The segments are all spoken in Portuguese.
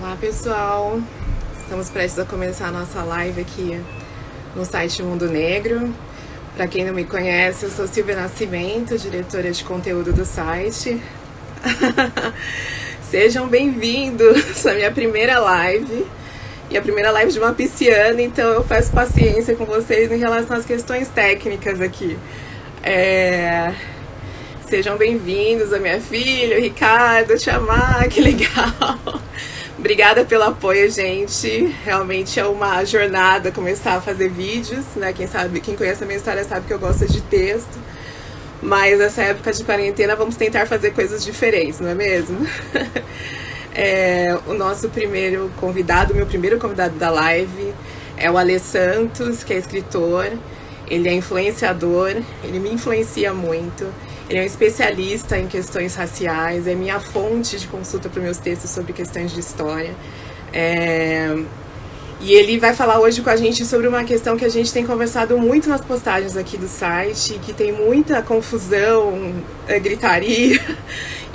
Olá pessoal, estamos prestes a começar a nossa live aqui no site Mundo Negro. Para quem não me conhece, eu sou Silvia Nascimento, diretora de conteúdo do site. Sejam bem-vindos à minha primeira live, e a primeira live de uma pisciana, então eu peço paciência com vocês em relação às questões técnicas aqui. Sejam bem-vindos a minha filha, o Ricardo, Chamar, que legal! Obrigada pelo apoio, gente. Realmente é uma jornada começar a fazer vídeos, né? Quem conhece a minha história sabe que eu gosto de texto. Mas nessa época de quarentena vamos tentar fazer coisas diferentes, não é mesmo? O nosso primeiro convidado, meu primeiro convidado da live é o Ale Santos, que é escritor. Ele é influenciador, ele me influencia muito. Ele é um especialista em questões raciais, é minha fonte de consulta para os meus textos sobre questões de história. E ele vai falar hoje com a gente sobre uma questão que a gente tem conversado muito nas postagens aqui do site, que tem muita confusão, gritaria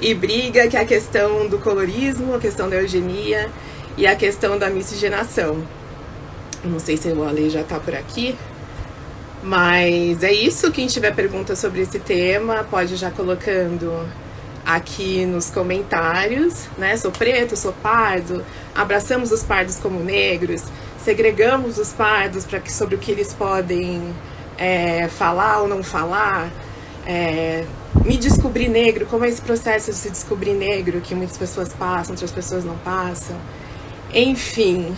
e briga, que é a questão do colorismo, a questão da eugenia e a questão da miscigenação. Não sei se o Ale já está por aqui. Mas é isso, quem tiver perguntas sobre esse tema, pode já colocando aqui nos comentários, né? Sou preto, sou pardo, abraçamos os pardos como negros, segregamos os pardos sobre o que eles podem falar ou não falar, me descobrir negro, como é esse processo de se descobrir negro, que muitas pessoas passam, outras pessoas não passam. Enfim,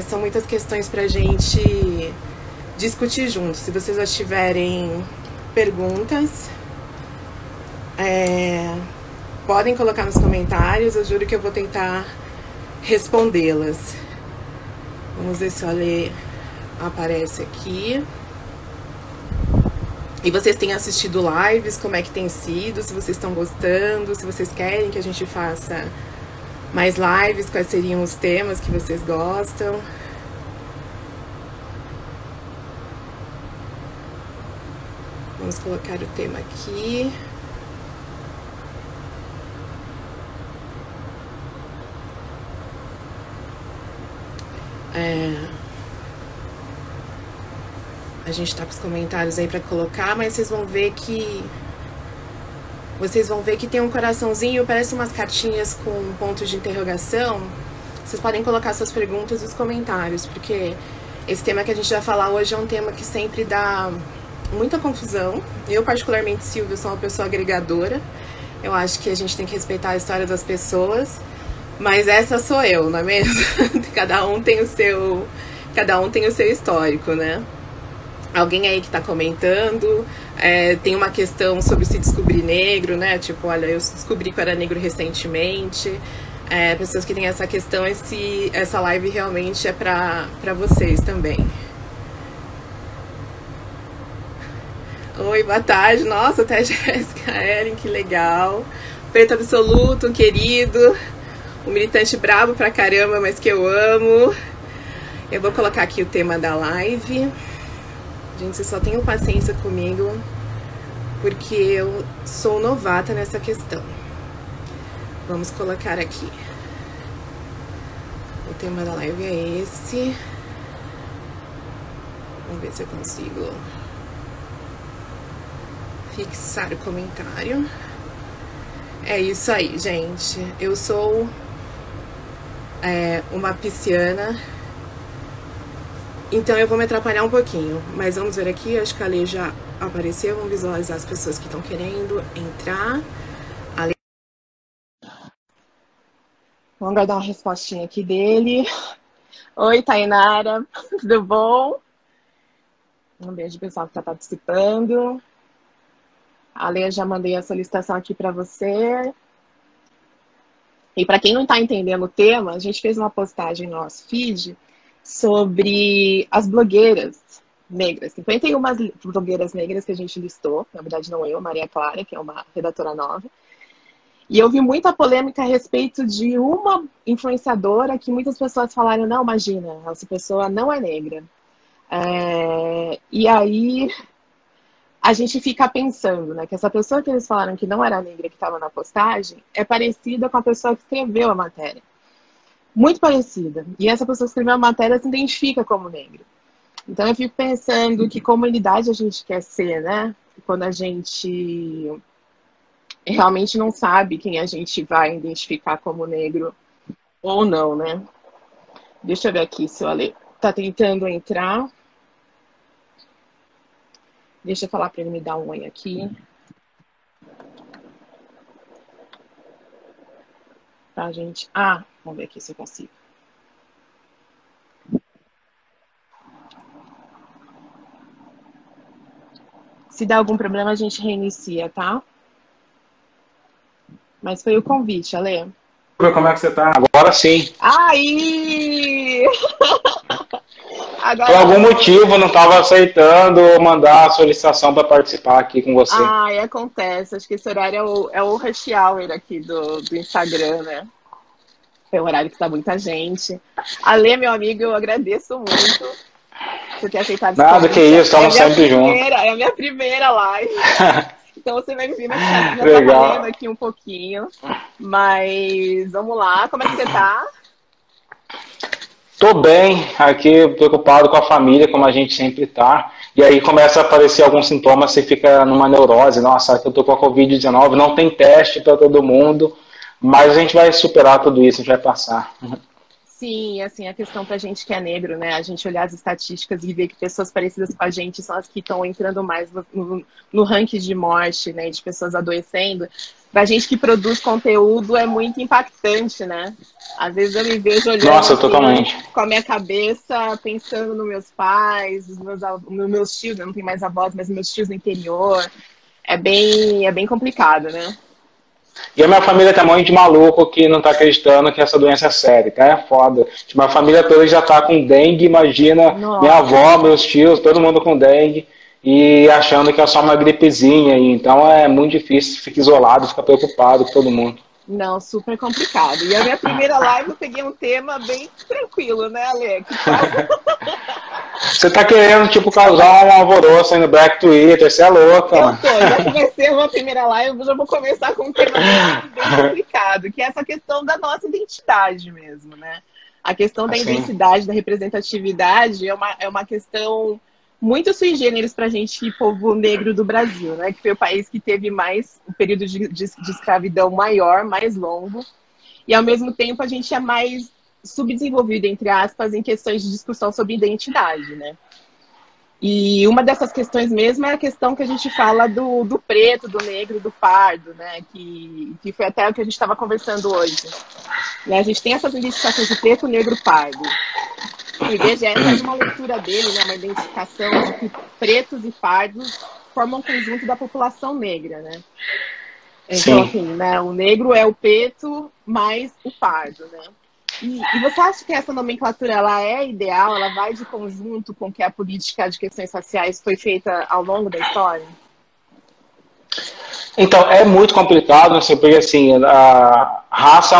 são muitas questões pra gente discutir juntos. Se vocês já tiverem perguntas, podem colocar nos comentários, eu juro que eu vou tentar respondê-las. Vamos ver se o Ale aparece aqui. E vocês têm assistido lives, como é que tem sido, se vocês estão gostando, se vocês querem que a gente faça mais lives, quais seriam os temas que vocês gostam. Vamos colocar o tema aqui. A gente tá com os comentários aí pra colocar, mas vocês vão ver que tem um coraçãozinho, parece umas cartinhas com pontos de interrogação. Vocês podem colocar suas perguntas nos comentários, porque esse tema que a gente vai falar hoje é um tema que sempre dá muita confusão. Eu, particularmente, Silvia, sou uma pessoa agregadora. Eu acho que a gente tem que respeitar a história das pessoas, mas essa sou eu, não é mesmo? Cada um tem o seu histórico, né? Alguém aí que tá comentando, tem uma questão sobre se descobrir negro, né? Tipo, olha, eu descobri que eu era negro recentemente. Pessoas que têm essa questão, essa live realmente é pra vocês também. Oi, boa tarde. Nossa, até Jéssica, Ellen, que legal. Preto absoluto, querido. Um militante brabo pra caramba, mas que eu amo. Eu vou colocar aqui o tema da live. Gente, vocês só tenham paciência comigo, porque eu sou novata nessa questão. Vamos colocar aqui. O tema da live é esse. Vamos ver se eu consigo fixar o comentário. É isso aí, gente. Eu sou uma pisciana, então eu vou me atrapalhar um pouquinho. Mas vamos ver aqui, acho que a Ale já apareceu. Vamos visualizar as pessoas que estão querendo entrar. Ale... Vamos guardar uma respostinha aqui dele. Oi, Tainara, tudo bom? Um beijo pessoal que está participando. Ale, eu já mandei a solicitação aqui para você. E para quem não está entendendo o tema, a gente fez uma postagem no nosso feed sobre as blogueiras negras. 51 blogueiras negras que a gente listou. Na verdade, não eu, Maria Clara, que é uma redatora nova. E eu vi muita polêmica a respeito de uma influenciadora que muitas pessoas falaram, não, imagina, essa pessoa não é negra. E aí a gente fica pensando, né, que essa pessoa que eles falaram que não era negra, que estava na postagem, é parecida com a pessoa que escreveu a matéria. muito parecida. E essa pessoa que escreveu a matéria se identifica como negro. Então eu fico pensando que comunidade a gente quer ser, né? Quando a gente realmente não sabe quem a gente vai identificar como negro ou não, né? Deixa eu ver aqui se o Ale tá tentando entrar. Deixa eu falar para ele me dar um oi aqui. Tá, gente? Ah, vamos ver aqui se eu consigo. Se der algum problema, a gente reinicia, tá? Mas foi o convite, Ale. Como é que você tá? Agora sim. Aí! Agora... Por algum motivo não estava aceitando mandar a solicitação para participar aqui com você. Acontece. Acho que esse horário é o rush hour aqui do Instagram, né? É o horário que tá muita gente. Ale, meu amigo, eu agradeço muito por ter aceitado. Nada que isso, estamos sempre juntos. É a minha primeira live. Então você vai me ver trabalhando aqui um pouquinho. Mas vamos lá, como é que você tá? Tô bem, aqui preocupado com a família, como a gente sempre tá. E aí começa a aparecer alguns sintomas, você fica numa neurose. Nossa, eu tô com a Covid-19, não tem teste para todo mundo. Mas a gente vai superar tudo isso, a gente vai passar. Sim, assim, a questão pra gente que é negro, né? A gente olhar as estatísticas e ver que pessoas parecidas com a gente são as que estão entrando mais no ranking de morte, né? De pessoas adoecendo. Pra gente que produz conteúdo é muito impactante, né? Às vezes eu me vejo olhando totalmente com a minha cabeça, pensando nos meus pais, nos meus tios, eu não tenho mais avós, mas meus tios no interior. É bem complicado, né? E a minha família tem um monte de maluco que não tá acreditando que essa doença é séria, tá? É foda. Minha família toda já tá com dengue, imagina. Nossa. Minha avó, meus tios, todo mundo com dengue e achando que é só uma gripezinha. Então é muito difícil, fica isolado, fica preocupado com todo mundo. Não, super complicado. E a minha primeira live eu peguei um tema bem tranquilo, né, Ale? Você tá querendo, tipo, causar um alvoroço aí no Black Twitter, você é louca. Já que vai ser uma primeira live, eu já vou começar com um tema bem complicado, que é essa questão da nossa identidade mesmo, né? A questão da identidade, da representatividade é uma questão muito sui generis pra gente, povo negro do Brasil, né? Que foi o país que teve o período de escravidão maior, mais longo. E, ao mesmo tempo, a gente é mais subdesenvolvido, entre aspas, em questões de discussão sobre identidade, né? E uma dessas questões mesmo é a questão que a gente fala do preto, do negro, do pardo, né? Que foi até o que a gente estava conversando hoje. Né? A gente tem essas identificações de preto, negro, pardo. O IBGE faz uma leitura dele, né? Uma identificação de que pretos e pardos formam um conjunto da população negra, né? Então, assim, né? O negro é o preto mais o pardo, né? E você acha que essa nomenclatura ela é ideal? Ela vai de conjunto com que a política de questões raciais foi feita ao longo da história? Então, é muito complicado, assim, porque assim, a raça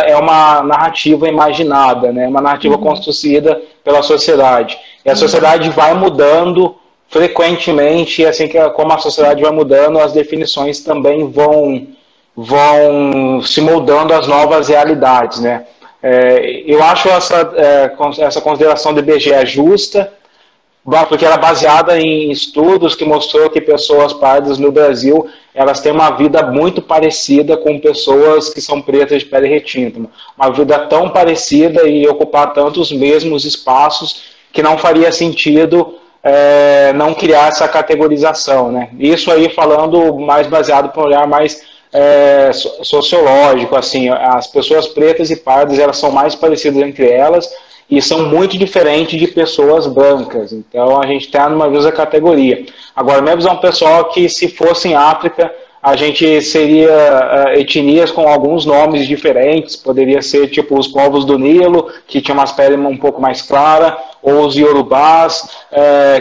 é uma narrativa imaginada, né? Uma narrativa construída pela sociedade. E a sociedade vai mudando frequentemente, e assim como a sociedade vai mudando, as definições também vão se moldando às novas realidades, né? Eu acho essa consideração do IBGE justa, porque ela é baseada em estudos que mostrou que pessoas pardas no Brasil, elas têm uma vida muito parecida com pessoas que são pretas de pele retinta. Uma vida tão parecida e ocupar tantos mesmos espaços que não faria sentido não criar essa categorização, né? Isso aí falando mais baseado para um olhar mais sociológico, assim, as pessoas pretas e pardas, elas são mais parecidas entre elas e são muito diferentes de pessoas brancas. Então a gente está numa mesma categoria. Agora, minha visão pessoal é que se fosse em África, a gente seria etnias com alguns nomes diferentes, poderia ser tipo os povos do Nilo, que tinham umas peles um pouco mais claras, ou os Yorubás,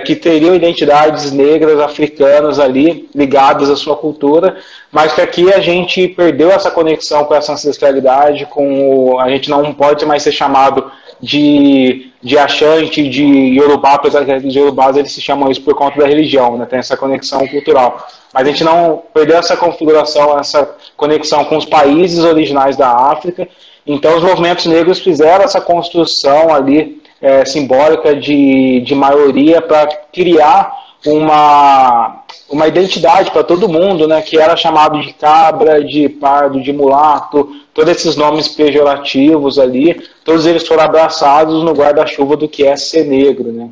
que teriam identidades negras africanas ali, ligadas à sua cultura, mas que aqui a gente perdeu essa conexão com essa ancestralidade, a gente não pode mais ser chamado de Axante, de Yorubá, apesar que os Yorubás eles se chamam isso por conta da religião, né? Tem essa conexão cultural. Mas a gente não perdeu essa configuração, essa conexão com os países originais da África, Então os movimentos negros fizeram essa construção ali simbólica de maioria para criar uma identidade para todo mundo, né, que era chamado de cabra, de pardo, de mulato, todos esses nomes pejorativos ali, todos eles foram abraçados no guarda-chuva do que é ser negro, né?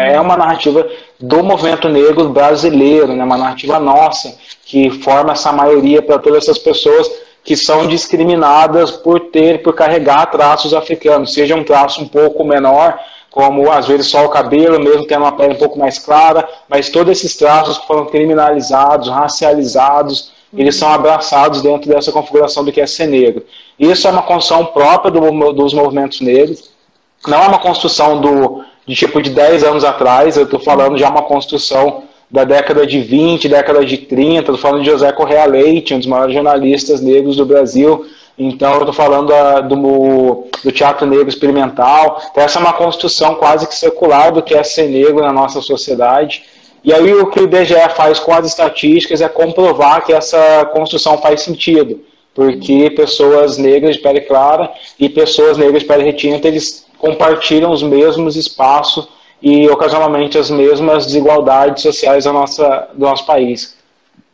É uma narrativa do movimento negro brasileiro, né, uma narrativa nossa, que forma essa maioria para todas essas pessoas que são discriminadas por carregar traços africanos, seja um traço um pouco menor, como às vezes só o cabelo, mesmo tendo uma pele um pouco mais clara, mas todos esses traços que foram criminalizados, racializados, eles são abraçados dentro dessa configuração do que é ser negro. Isso é uma construção própria dos movimentos negros, não é uma construção de tipo de 10 anos atrás, eu estou falando já uma construção da década de 20, década de 30, estou falando de José Correa Leite, um dos maiores jornalistas negros do Brasil. Então eu estou falando do teatro negro experimental. Então, essa é uma construção quase que secular do que é ser negro na nossa sociedade. E aí o que o IBGE faz com as estatísticas é comprovar que essa construção faz sentido, porque pessoas negras de pele clara e pessoas negras de pele retinta, eles compartilham os mesmos espaços e ocasionalmente as mesmas desigualdades sociais do nosso país.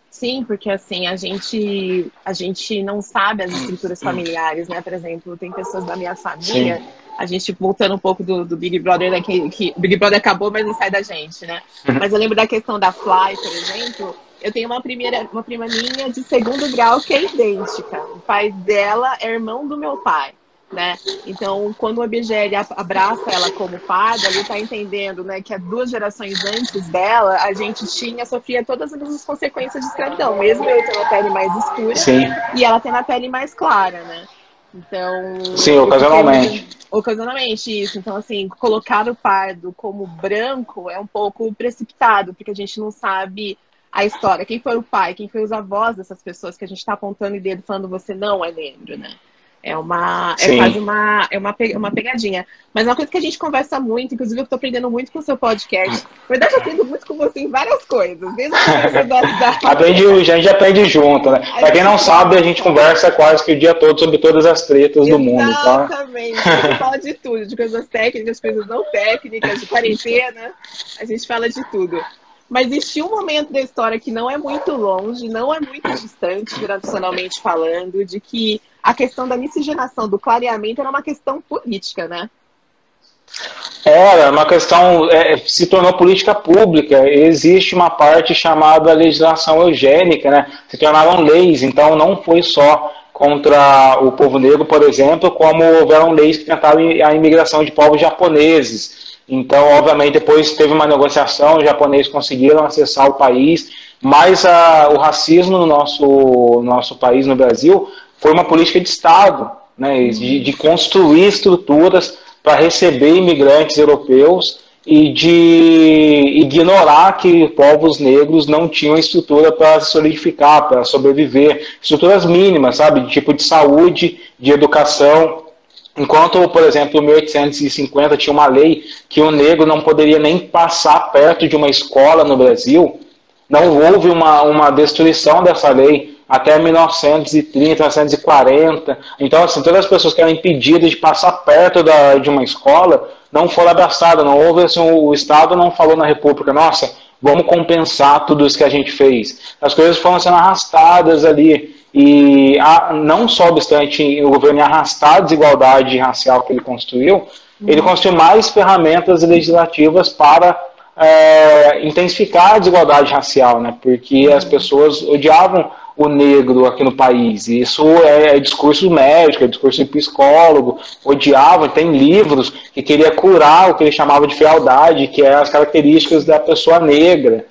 Sim, porque assim, a gente não sabe as estruturas familiares, né? Por exemplo, tem pessoas da minha família, sim, a gente, voltando um pouco do Big Brother, né? Que o Big Brother acabou, mas não sai da gente, né? Mas eu lembro da questão da Fly, por exemplo. Eu tenho uma prima minha de segundo grau que é idêntica. O pai dela é irmão do meu pai, né? Então, quando o IBGE abraça ela como parda, ele está entendendo, né, que há 2 gerações antes dela, a gente sofria todas as consequências de escravidão, mesmo eu tendo a pele mais escura, sim, e ela tendo a pele mais clara, né? Então... Sim, ocasionalmente. Ocasionalmente, isso. Então, assim, colocar o pardo como branco é um pouco precipitado, porque a gente não sabe a história. Quem foi o pai, quem foi os avós dessas pessoas que a gente está apontando e dedo falando você não é negro, né? É quase uma pegadinha. Mas uma coisa que a gente conversa muito, inclusive eu estou aprendendo muito com o seu podcast. Na verdade, eu aprendo muito com você em várias coisas. Desde a gente aprende junto, né? Para quem não sabe, a gente conversa quase que o dia todo sobre todas as tretas do mundo. Exatamente. A gente fala de tudo, de coisas técnicas, coisas não técnicas, de quarentena. A gente fala de tudo. Mas existiu um momento da história que não é muito longe, não é muito distante, geracionalmente falando, de que a questão da miscigenação, do clareamento, era uma questão política, né? Era uma questão, se tornou política pública. Existe uma parte chamada legislação eugênica, né? Se tornaram leis, então não foi só contra o povo negro, por exemplo, como houveram leis que tentaram a imigração de povos japoneses. Então, obviamente, depois teve uma negociação, os japoneses conseguiram acessar o país, mas o racismo no nosso país, no Brasil, foi uma política de Estado, né, de construir estruturas para receber imigrantes europeus e de ignorar que povos negros não tinham estrutura para se solidificar, para sobreviver, estruturas mínimas, sabe, tipo de saúde, de educação. Enquanto, por exemplo, em 1850 tinha uma lei que o negro não poderia nem passar perto de uma escola no Brasil, não houve uma destruição dessa lei até 1930, 1940. Então, assim, todas as pessoas que eram impedidas de passar perto de uma escola não foram abraçadas, não houve, assim, o Estado não falou na República, nossa, vamos compensar tudo isso que a gente fez. As coisas foram sendo arrastadas ali. E não só obstante o governo arrastar a desigualdade racial que ele construiu mais ferramentas legislativas para intensificar a desigualdade racial, né? Porque as pessoas odiavam o negro aqui no país. E isso é discurso médico, é discurso de psicólogo, odiavam. Tem livros que queria curar o que ele chamava de fealdade, que é as características da pessoa negra.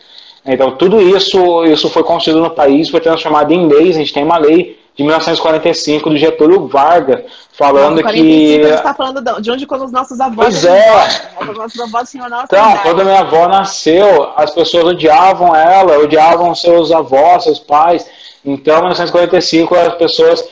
Então, tudo isso foi construído no país, foi transformado em leis. A gente tem uma lei de 1945 do Getúlio Vargas, falando 45, que... Você está falando de onde quando os nossos avós... Pois é. Os nossos avós tinham a nossa Então, idade. quando a minha avó nasceu, as pessoas odiavam ela, odiavam seus avós, seus pais. Então, em 1945, as pessoas...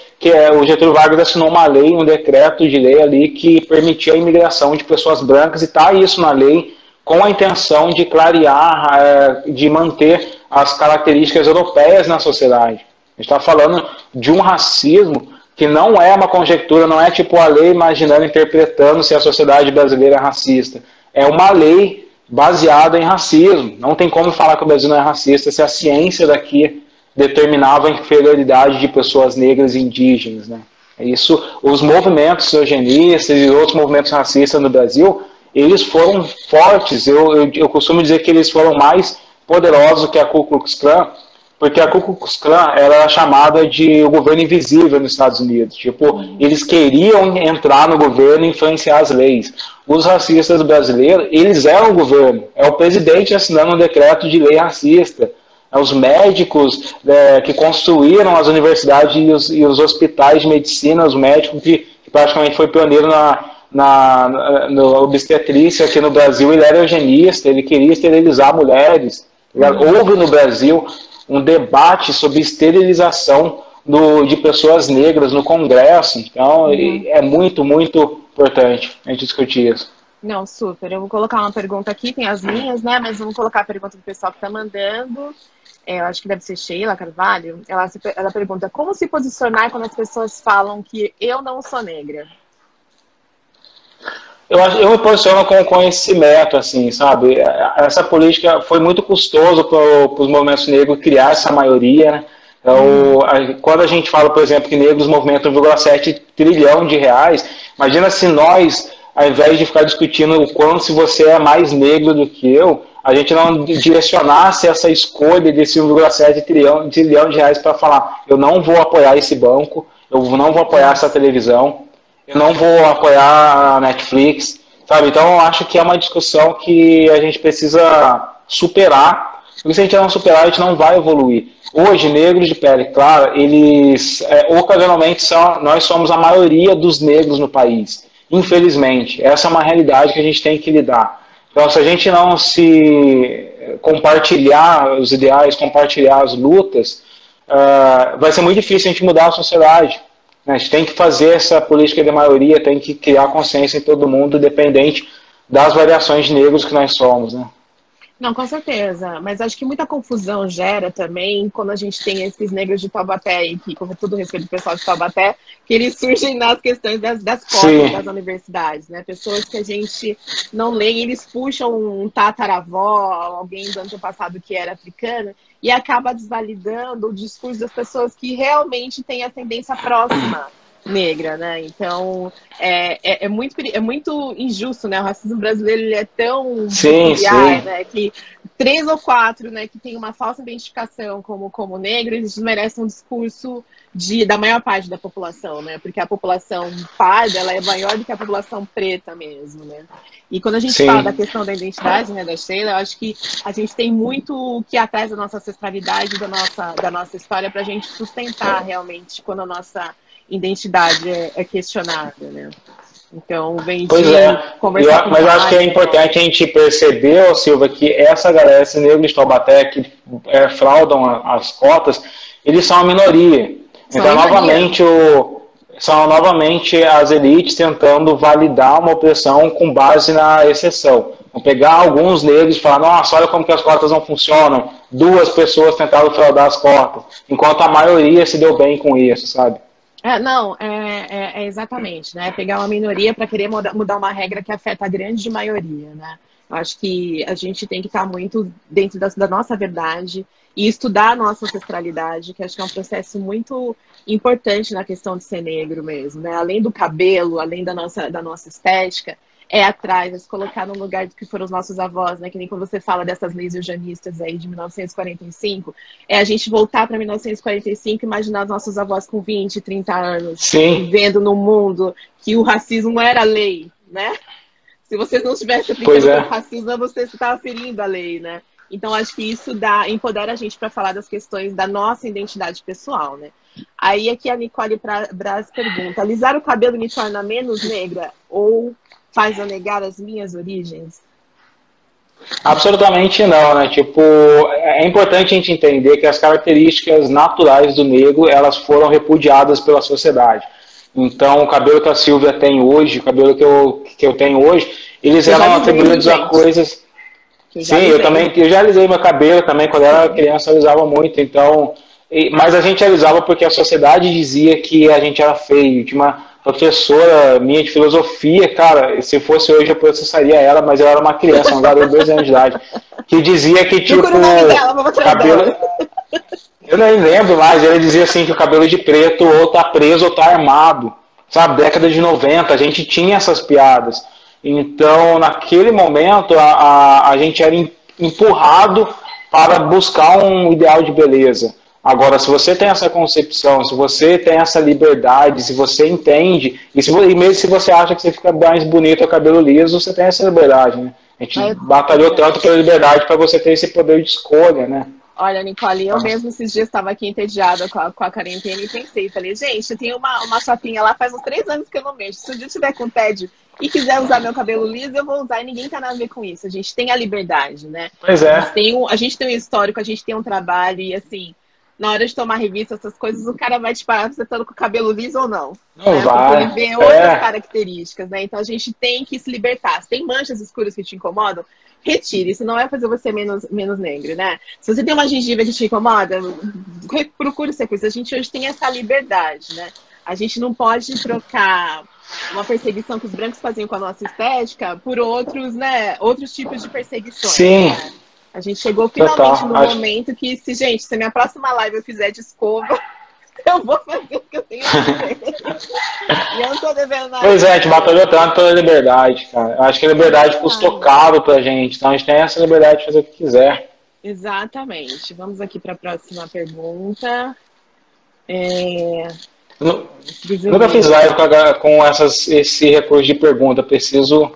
o Getúlio Vargas assinou uma lei, um decreto de lei ali, que permitia a imigração de pessoas brancas, e está isso na lei, com a intenção de clarear, de manter as características europeias na sociedade. A gente está falando de um racismo que não é uma conjectura, não é tipo a lei imaginando, interpretando se a sociedade brasileira é racista. É uma lei baseada em racismo. Não tem como falar que o Brasil não é racista se a ciência daqui determinava a inferioridade de pessoas negras e indígenas, né? Isso, os movimentos eugenistas e outros movimentos racistas no Brasil, eles foram fortes. Eu costumo dizer que eles foram mais poderosos que a Ku Klux Klan, porque a Ku Klux Klan era chamada de o governo invisível nos Estados Unidos. Tipo, eles queriam entrar no governo e influenciar as leis. Os racistas brasileiros, eles eram o governo. É o presidente assinando um decreto de lei racista. Os médicos que construíram as universidades e os hospitais de medicina, os médicos que praticamente foi pioneiro no obstetrícia aqui no Brasil, ele era eugenista, ele queria esterilizar mulheres. Houve no Brasil um debate sobre esterilização de pessoas negras no Congresso, então é muito, muito importante a gente discutir isso. Não, super. Eu vou colocar uma pergunta aqui, tem as minhas, né? Mas vamos colocar a pergunta do pessoal que está mandando. Eu acho que deve ser Sheila Carvalho. Ela pergunta, como se posicionar quando as pessoas falam que eu não sou negra? Eu me posiciono com conhecimento, assim, sabe? Essa política foi muito custoso para os movimentos negros criar essa maioria, né? Quando a gente fala, por exemplo, que negros movimentam 1,7 trilhão de reais, imagina se nós, ao invés de ficar discutindo o quanto se você é mais negro do que eu, a gente não direcionasse essa escolha desse 1,7 trilhão de reais para falar, eu não vou apoiar esse banco, eu não vou apoiar essa televisão, eu não vou apoiar a Netflix, sabe? Então eu acho que é uma discussão que a gente precisa superar, porque se a gente não superar, a gente não vai evoluir. Hoje, negros de pele clara, eles, ocasionalmente, nós somos a maioria dos negros no país, infelizmente. Essa é uma realidade que a gente tem que lidar. Então, se a gente não se compartilhar os ideais, compartilhar as lutas, vai ser muito difícil a gente mudar a sociedade. A gente tem que fazer essa política de maioria, tem que criar consciência em todo mundo, independente das variações de negros que nós somos, né? Não, com certeza. Mas acho que muita confusão gera também quando a gente tem esses negros de Taubaté, e que, com todo respeito do pessoal de Taubaté, que eles surgem nas questões das cotas das universidades, né? Pessoas que a gente não lê, e eles puxam um tataravó, alguém do antepassado que era africano, e acaba desvalidando o discurso das pessoas que realmente têm ascendência próxima negra, né? Então é muito injusto, né? O racismo brasileiro, ele é tão peculiar, né? Que 3 ou 4, né, que tem uma falsa identificação como negro, eles merecem um discurso da maior parte da população, né? Porque a população parda, ela é maior do que a população preta mesmo, né? E quando a gente fala da questão da identidade, né, da Sheila, eu acho que a gente tem muito que ir atrás da nossa ancestralidade, da nossa história, para a gente sustentar realmente quando a nossa identidade é questionada, né? Então, vem conversar com mas eu acho que é importante a gente perceber, Silva, que essa galera, esses negros de Taubaté que fraudam as cotas, eles são a minoria. Então, são novamente as elites tentando validar uma opressão com base na exceção. Vão pegar alguns negros e falar, nossa, olha como que as cotas não funcionam. 2 pessoas tentaram fraudar as cotas, enquanto a maioria se deu bem com isso, sabe? Exatamente, né? Pegar uma minoria para querer mudar uma regra que afeta a grande maioria, né? Eu acho que a gente tem que estar muito dentro da nossa verdade e estudar a nossa ancestralidade, que acho que é um processo muito importante na questão de ser negro mesmo, né? Além do cabelo, além da nossa estética, atrás, se colocar no lugar do que foram os nossos avós, né? Que nem quando você fala dessas leis eugenistas aí de 1945, a gente voltar para 1945 e imaginar os nossos avós com 20, 30 anos, vivendo num mundo que o racismo não era lei, né? Se vocês não estivessem aplicando o racismo, você estava ferindo a lei, né? Então, acho que isso empodera a gente para falar das questões da nossa identidade pessoal, né? Aí aqui a Nicole Braz pergunta, alisar o cabelo me torna menos negra ou faz eu negar as minhas origens? Absolutamente não, né? Tipo, é importante a gente entender que as características naturais do negro, elas foram repudiadas pela sociedade. Então, o cabelo que a Silvia tem hoje, o cabelo que eu tenho hoje, eles eram atribuídos a coisas... Sim, eu já alisei meu cabelo também, quando eu era criança eu alisava muito, então Mas a gente realizava porque a sociedade dizia que a gente era feio. Tinha uma professora minha de filosofia, cara, se fosse hoje eu processaria ela, mas eu era uma criança, uma garota de 2 anos de idade, que dizia que, tipo, cabelo... Eu nem lembro mais, ele dizia assim que o cabelo de preto ou tá preso ou tá armado. Sabe, década de 90, a gente tinha essas piadas. Então, naquele momento, a gente era empurrado para buscar um ideal de beleza. Agora, se você tem essa concepção, se você tem essa liberdade, se você entende, e mesmo se você acha que você fica mais bonito ao cabelo liso, você tem essa liberdade, né? A gente batalhou tanto pela liberdade para você ter esse poder de escolha, né? Olha, Nicole, eu mesmo esses dias estava aqui entediada com a quarentena e pensei, falei, gente, eu tenho uma chapinha lá, faz uns 3 anos que eu não mexo. Se um dia eu tiver com tédio e quiser usar meu cabelo liso, eu vou usar e ninguém tem nada a ver com isso. A gente tem a liberdade, né? Pois é. A gente tem um histórico, a gente tem um trabalho e assim, na hora de tomar revista, essas coisas, o cara vai te parar você estando com o cabelo liso ou não. Não né? vai. Porque ele vê outras características, né? Então a gente tem que se libertar. Se tem manchas escuras que te incomodam, retire, isso não vai fazer você menos negro, né? Se você tem uma gengiva que te incomoda, procure ser coisa. A gente hoje tem essa liberdade, né? A gente não pode trocar uma perseguição que os brancos faziam com a nossa estética por outros, né? Outros tipos de perseguições. Sim. Né? A gente chegou finalmente no momento que, se a minha próxima live eu fizer de escova, eu vou fazer o que eu tenho que fazer. E eu não tô devendo nada. Pois é, a gente batalhou tanto pela liberdade, cara. Eu acho que a liberdade custou caro pra gente. Então a gente tem essa liberdade de fazer o que quiser. Exatamente. Vamos aqui para a próxima pergunta. Nunca fiz live com esse recurso de pergunta. Preciso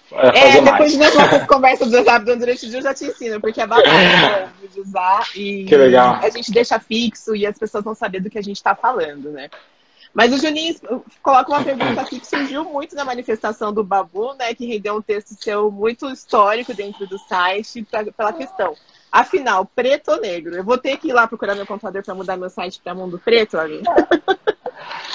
fazer depois mais. de nossas conversas do WhatsApp durante o dia, eu já te ensino, porque é bacana de usar e que legal. A gente deixa fixo e as pessoas vão saber do que a gente está falando, né? Mas o Juninho coloca uma pergunta aqui que surgiu muito na manifestação do Babu, né? Que rendeu um texto seu muito histórico dentro do site pela questão. Afinal, preto ou negro? Eu vou ter que ir lá procurar meu computador para mudar meu site para Mundo Preto, amigo?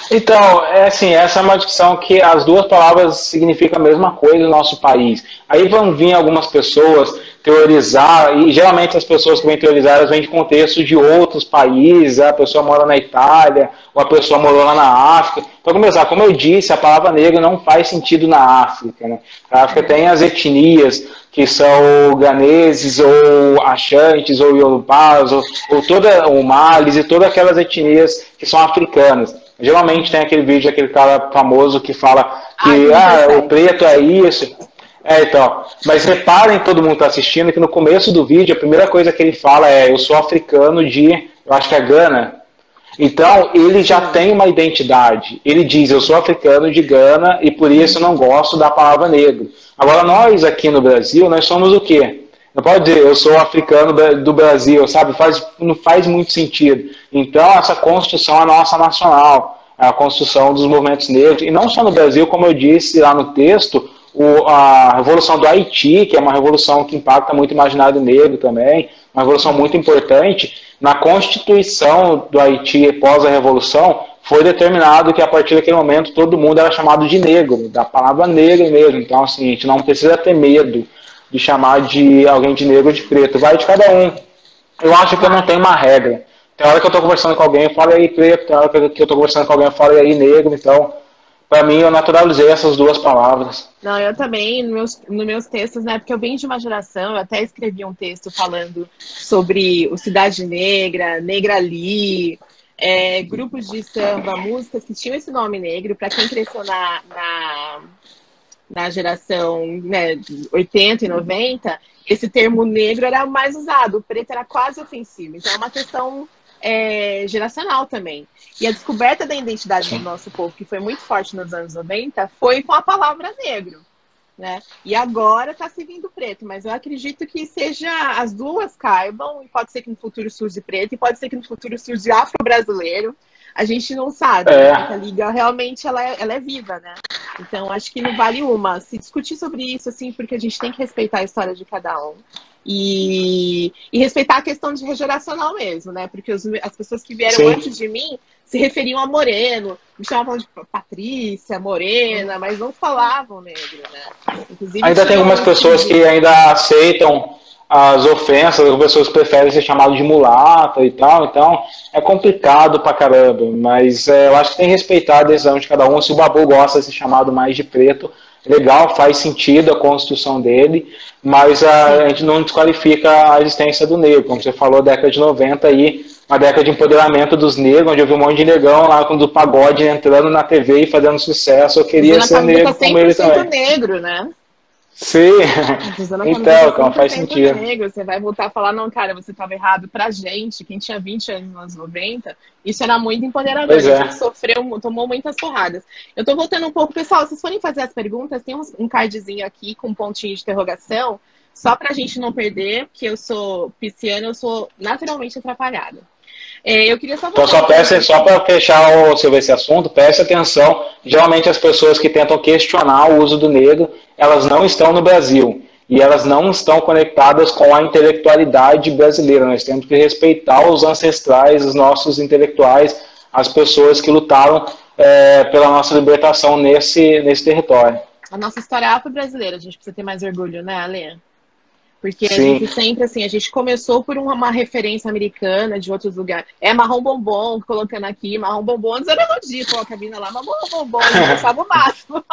Então, essa é uma discussão que as duas palavras significam a mesma coisa no nosso país. Aí vão vir algumas pessoas teorizar, e geralmente as pessoas que vêm teorizar, elas vêm de contexto de outros países, a pessoa mora na Itália, ou a pessoa morou lá na África. Para começar, como eu disse, a palavra negro não faz sentido na África, né? A África tem as etnias, que são ganeses, ou achantes, ou iorubás, ou malis, e todas aquelas etnias que são africanas. Geralmente tem aquele vídeo, aquele cara famoso que fala que o preto é isso. Então, mas reparem, todo mundo está assistindo, que no começo do vídeo, a primeira coisa que ele fala é: eu sou africano eu acho que é Gana. Então, ele já tem uma identidade. Ele diz: eu sou africano de Gana e por isso eu não gosto da palavra negro. Agora, nós aqui no Brasil, nós somos o quê? Não pode dizer, eu sou africano do Brasil, sabe? Não faz muito sentido. Então, essa construção é nossa nacional, é a construção dos movimentos negros. E não só no Brasil, como eu disse lá no texto, a Revolução do Haiti, que é uma revolução que impacta muito o imaginário negro também, uma revolução muito importante. Na Constituição do Haiti, pós a Revolução, foi determinado que a partir daquele momento todo mundo era chamado de negro, da palavra negra mesmo. Então, assim, a gente não precisa ter medo de chamar de alguém de negro ou de preto. Vai de cada um. Eu acho que eu não tenho uma regra. Tem hora que eu estou conversando com alguém, eu falo aí preto. Tem hora que eu estou conversando com alguém, eu falo aí negro. Então, para mim, eu naturalizei essas duas palavras. Não, eu também, nos meus textos, né? Porque eu venho de uma geração, eu até escrevi um texto falando sobre o Cidade Negra, Negrali, grupos de samba, músicas que tinham esse nome negro. Para quem cresceu na geração, né, 80 e 90, esse termo negro era mais usado, o preto era quase ofensivo. Então é uma questão geracional também. E a descoberta da identidade do nosso povo, que foi muito forte nos anos 90, foi com a palavra negro, né? E agora está se vindo preto, mas eu acredito que as duas caibam, e pode ser que no futuro surja preto, e pode ser que no futuro surja afro-brasileiro. A gente não sabe, né? A liga realmente ela é viva, né? Então acho que não vale uma se discutir sobre isso, assim, porque a gente tem que respeitar a história de cada um e respeitar a questão de geracional mesmo, né? Porque as pessoas que vieram antes de mim se referiam a moreno, me chamavam de Patrícia, morena, mas não falavam negro, né? Inclusive, ainda tem algumas pessoas que ainda aceitam as ofensas, as pessoas preferem ser chamado de mulata e tal, então é complicado pra caramba, mas eu acho que tem que respeitar a decisão de cada um. Se o Babu gosta de ser chamado mais de preto, legal, faz sentido a construção dele, mas a gente não desqualifica a existência do negro, como você falou, década de 90 aí, uma década de empoderamento dos negros, onde eu vi um monte de negão lá do pagode entrando na TV e fazendo sucesso. Eu queria ser negro como ele também. Negro, né? Sim, então faz sentido. Negro. Você vai voltar a falar, não, cara, você estava errado. Pra gente, quem tinha 20 anos nos anos 90, isso era muito empoderador. A gente tomou muitas porradas. Eu tô voltando um pouco, pessoal, se vocês forem fazer as perguntas, tem um cardzinho aqui com um pontinho de interrogação, só pra gente não perder, porque eu sou pisciana, eu sou naturalmente atrapalhada. Eu queria só então, só para fechar sobre esse assunto, preste atenção. Geralmente as pessoas que tentam questionar o uso do negro, elas não estão no Brasil e elas não estão conectadas com a intelectualidade brasileira. Nós temos que respeitar os ancestrais, os nossos intelectuais, as pessoas que lutaram pela nossa libertação nesse território. A nossa história afro-brasileira, a gente precisa ter mais orgulho, né, Ale? Porque a gente sempre, assim, a gente começou por uma referência americana de outros lugares. Marrom bombom, colocando aqui, marrom bombom, antes era elogio, coloca a mina lá, marrom bombom, a gente achava o máximo.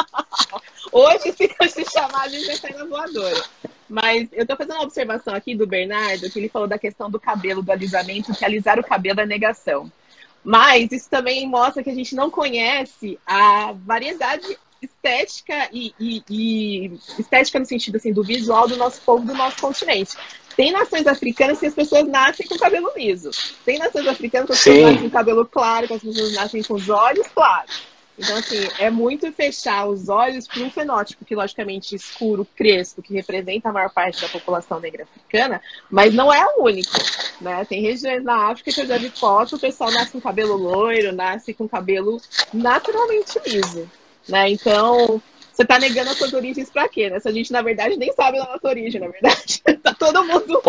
Hoje, se chamar, a gente vai sair na voadora. Mas eu tô fazendo uma observação aqui do Bernardo, que ele falou da questão do cabelo, do alisamento, que alisar o cabelo é negação. Mas isso também mostra que a gente não conhece a variedade estética e estética no sentido assim, do visual do nosso povo, do nosso continente. Tem nações africanas que as pessoas nascem com cabelo liso. Tem nações africanas que as pessoas nascem com cabelo claro, que as pessoas nascem com os olhos claros. Então, assim, é muito fechar os olhos para um fenótipo que, logicamente, escuro, crespo, que representa a maior parte da população negra africana, mas não é o único, né? Tem regiões na África que eu já vi foto, o pessoal nasce com cabelo loiro, nasce com cabelo naturalmente liso. Né? Então, você tá negando as suas origens pra quê? Né? Se a gente, na verdade, nem sabe da nossa origem, na verdade. Tá todo mundo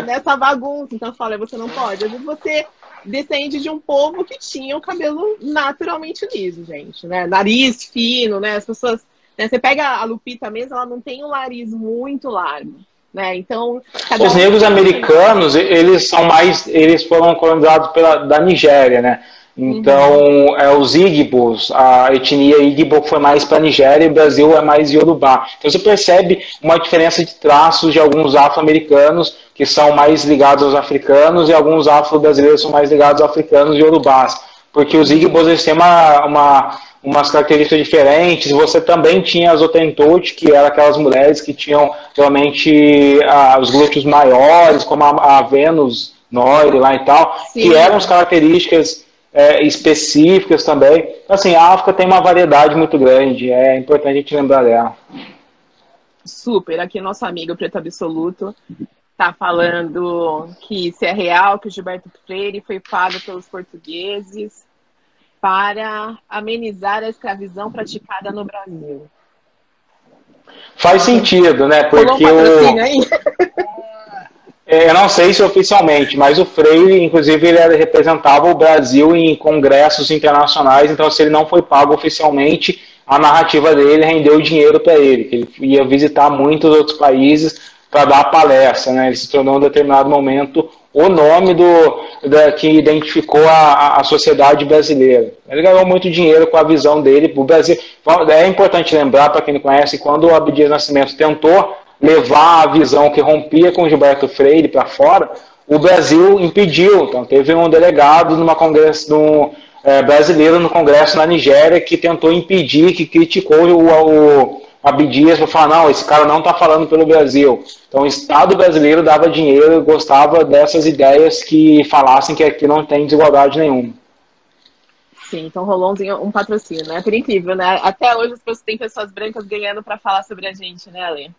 nessa bagunça. Então, fala, você não pode. Às vezes você descende de um povo que tinha o cabelo naturalmente liso, gente. Né? Nariz fino, né? As pessoas... Né? Você pega a Lupita mesmo, ela não tem um nariz muito largo. Né? Então, os negros americanos, eles foram colonizados da Nigéria, né? Então, os Igbos, a etnia Igbo foi mais para a Nigéria e o Brasil é mais Yorubá. Então, você percebe uma diferença de traços de alguns afro-americanos que são mais ligados aos africanos e alguns afro-brasileiros são mais ligados aos africanos e Yorubás. Porque os Igbos eles têm umas características diferentes. Você também tinha as Hottentot, que eram aquelas mulheres que tinham realmente os glúteos maiores, como a Vênus Noire lá e tal, que eram as características específicas também. Assim, a África tem uma variedade muito grande, é importante a gente lembrar dela. Super, aqui nosso amigo Preto Absoluto tá falando que se é real que o Gilberto Freire foi pago pelos portugueses para amenizar a escravidão praticada no Brasil. Faz sentido, né? Porque eu não sei se oficialmente, mas o Freire, inclusive, ele representava o Brasil em congressos internacionais, então se ele não foi pago oficialmente, a narrativa dele rendeu dinheiro para ele, que ele ia visitar muitos outros países para dar palestra, né? Ele se tornou em um determinado momento o nome que identificou a sociedade brasileira. Ele ganhou muito dinheiro com a visão dele para o Brasil. É importante lembrar, para quem não conhece, quando o Abdias Nascimento tentou levar a visão que rompia com Gilberto Freire para fora, o Brasil impediu. Então, teve um delegado brasileiro no Congresso na Nigéria que tentou impedir, que criticou o Abdias para falar, não, esse cara não está falando pelo Brasil. Então, o Estado brasileiro dava dinheiro, gostava dessas ideias que falassem que aqui não tem desigualdade nenhuma. Sim, então rolou um patrocínio, né? Por incrível, né? Até hoje tem pessoas brancas ganhando para falar sobre a gente, né, Ale?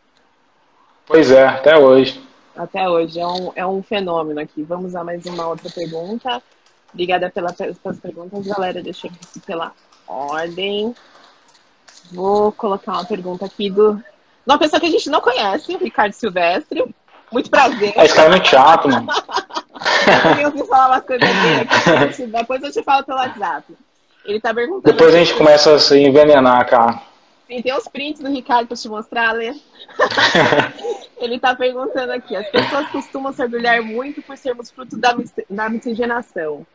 Pois é, até hoje. Até hoje, é um fenômeno aqui. Vamos a mais uma outra pergunta. Obrigada pelas perguntas, galera. Deixa eu ver pela ordem. Vou colocar uma pergunta aqui de uma pessoa que a gente não conhece, o Ricardo Silvestre. Muito prazer. Esse cara é muito chato, mano. Eu ouvi falar umas coisas dele aqui, depois eu te falo pelo WhatsApp. Ele tá perguntando... Depois a gente começa a se envenenar, cara. Sim, tem os prints do Ricardo para te mostrar, Lê. Ele está perguntando aqui, as pessoas costumam se orgulhar muito por sermos fruto da miscigenação.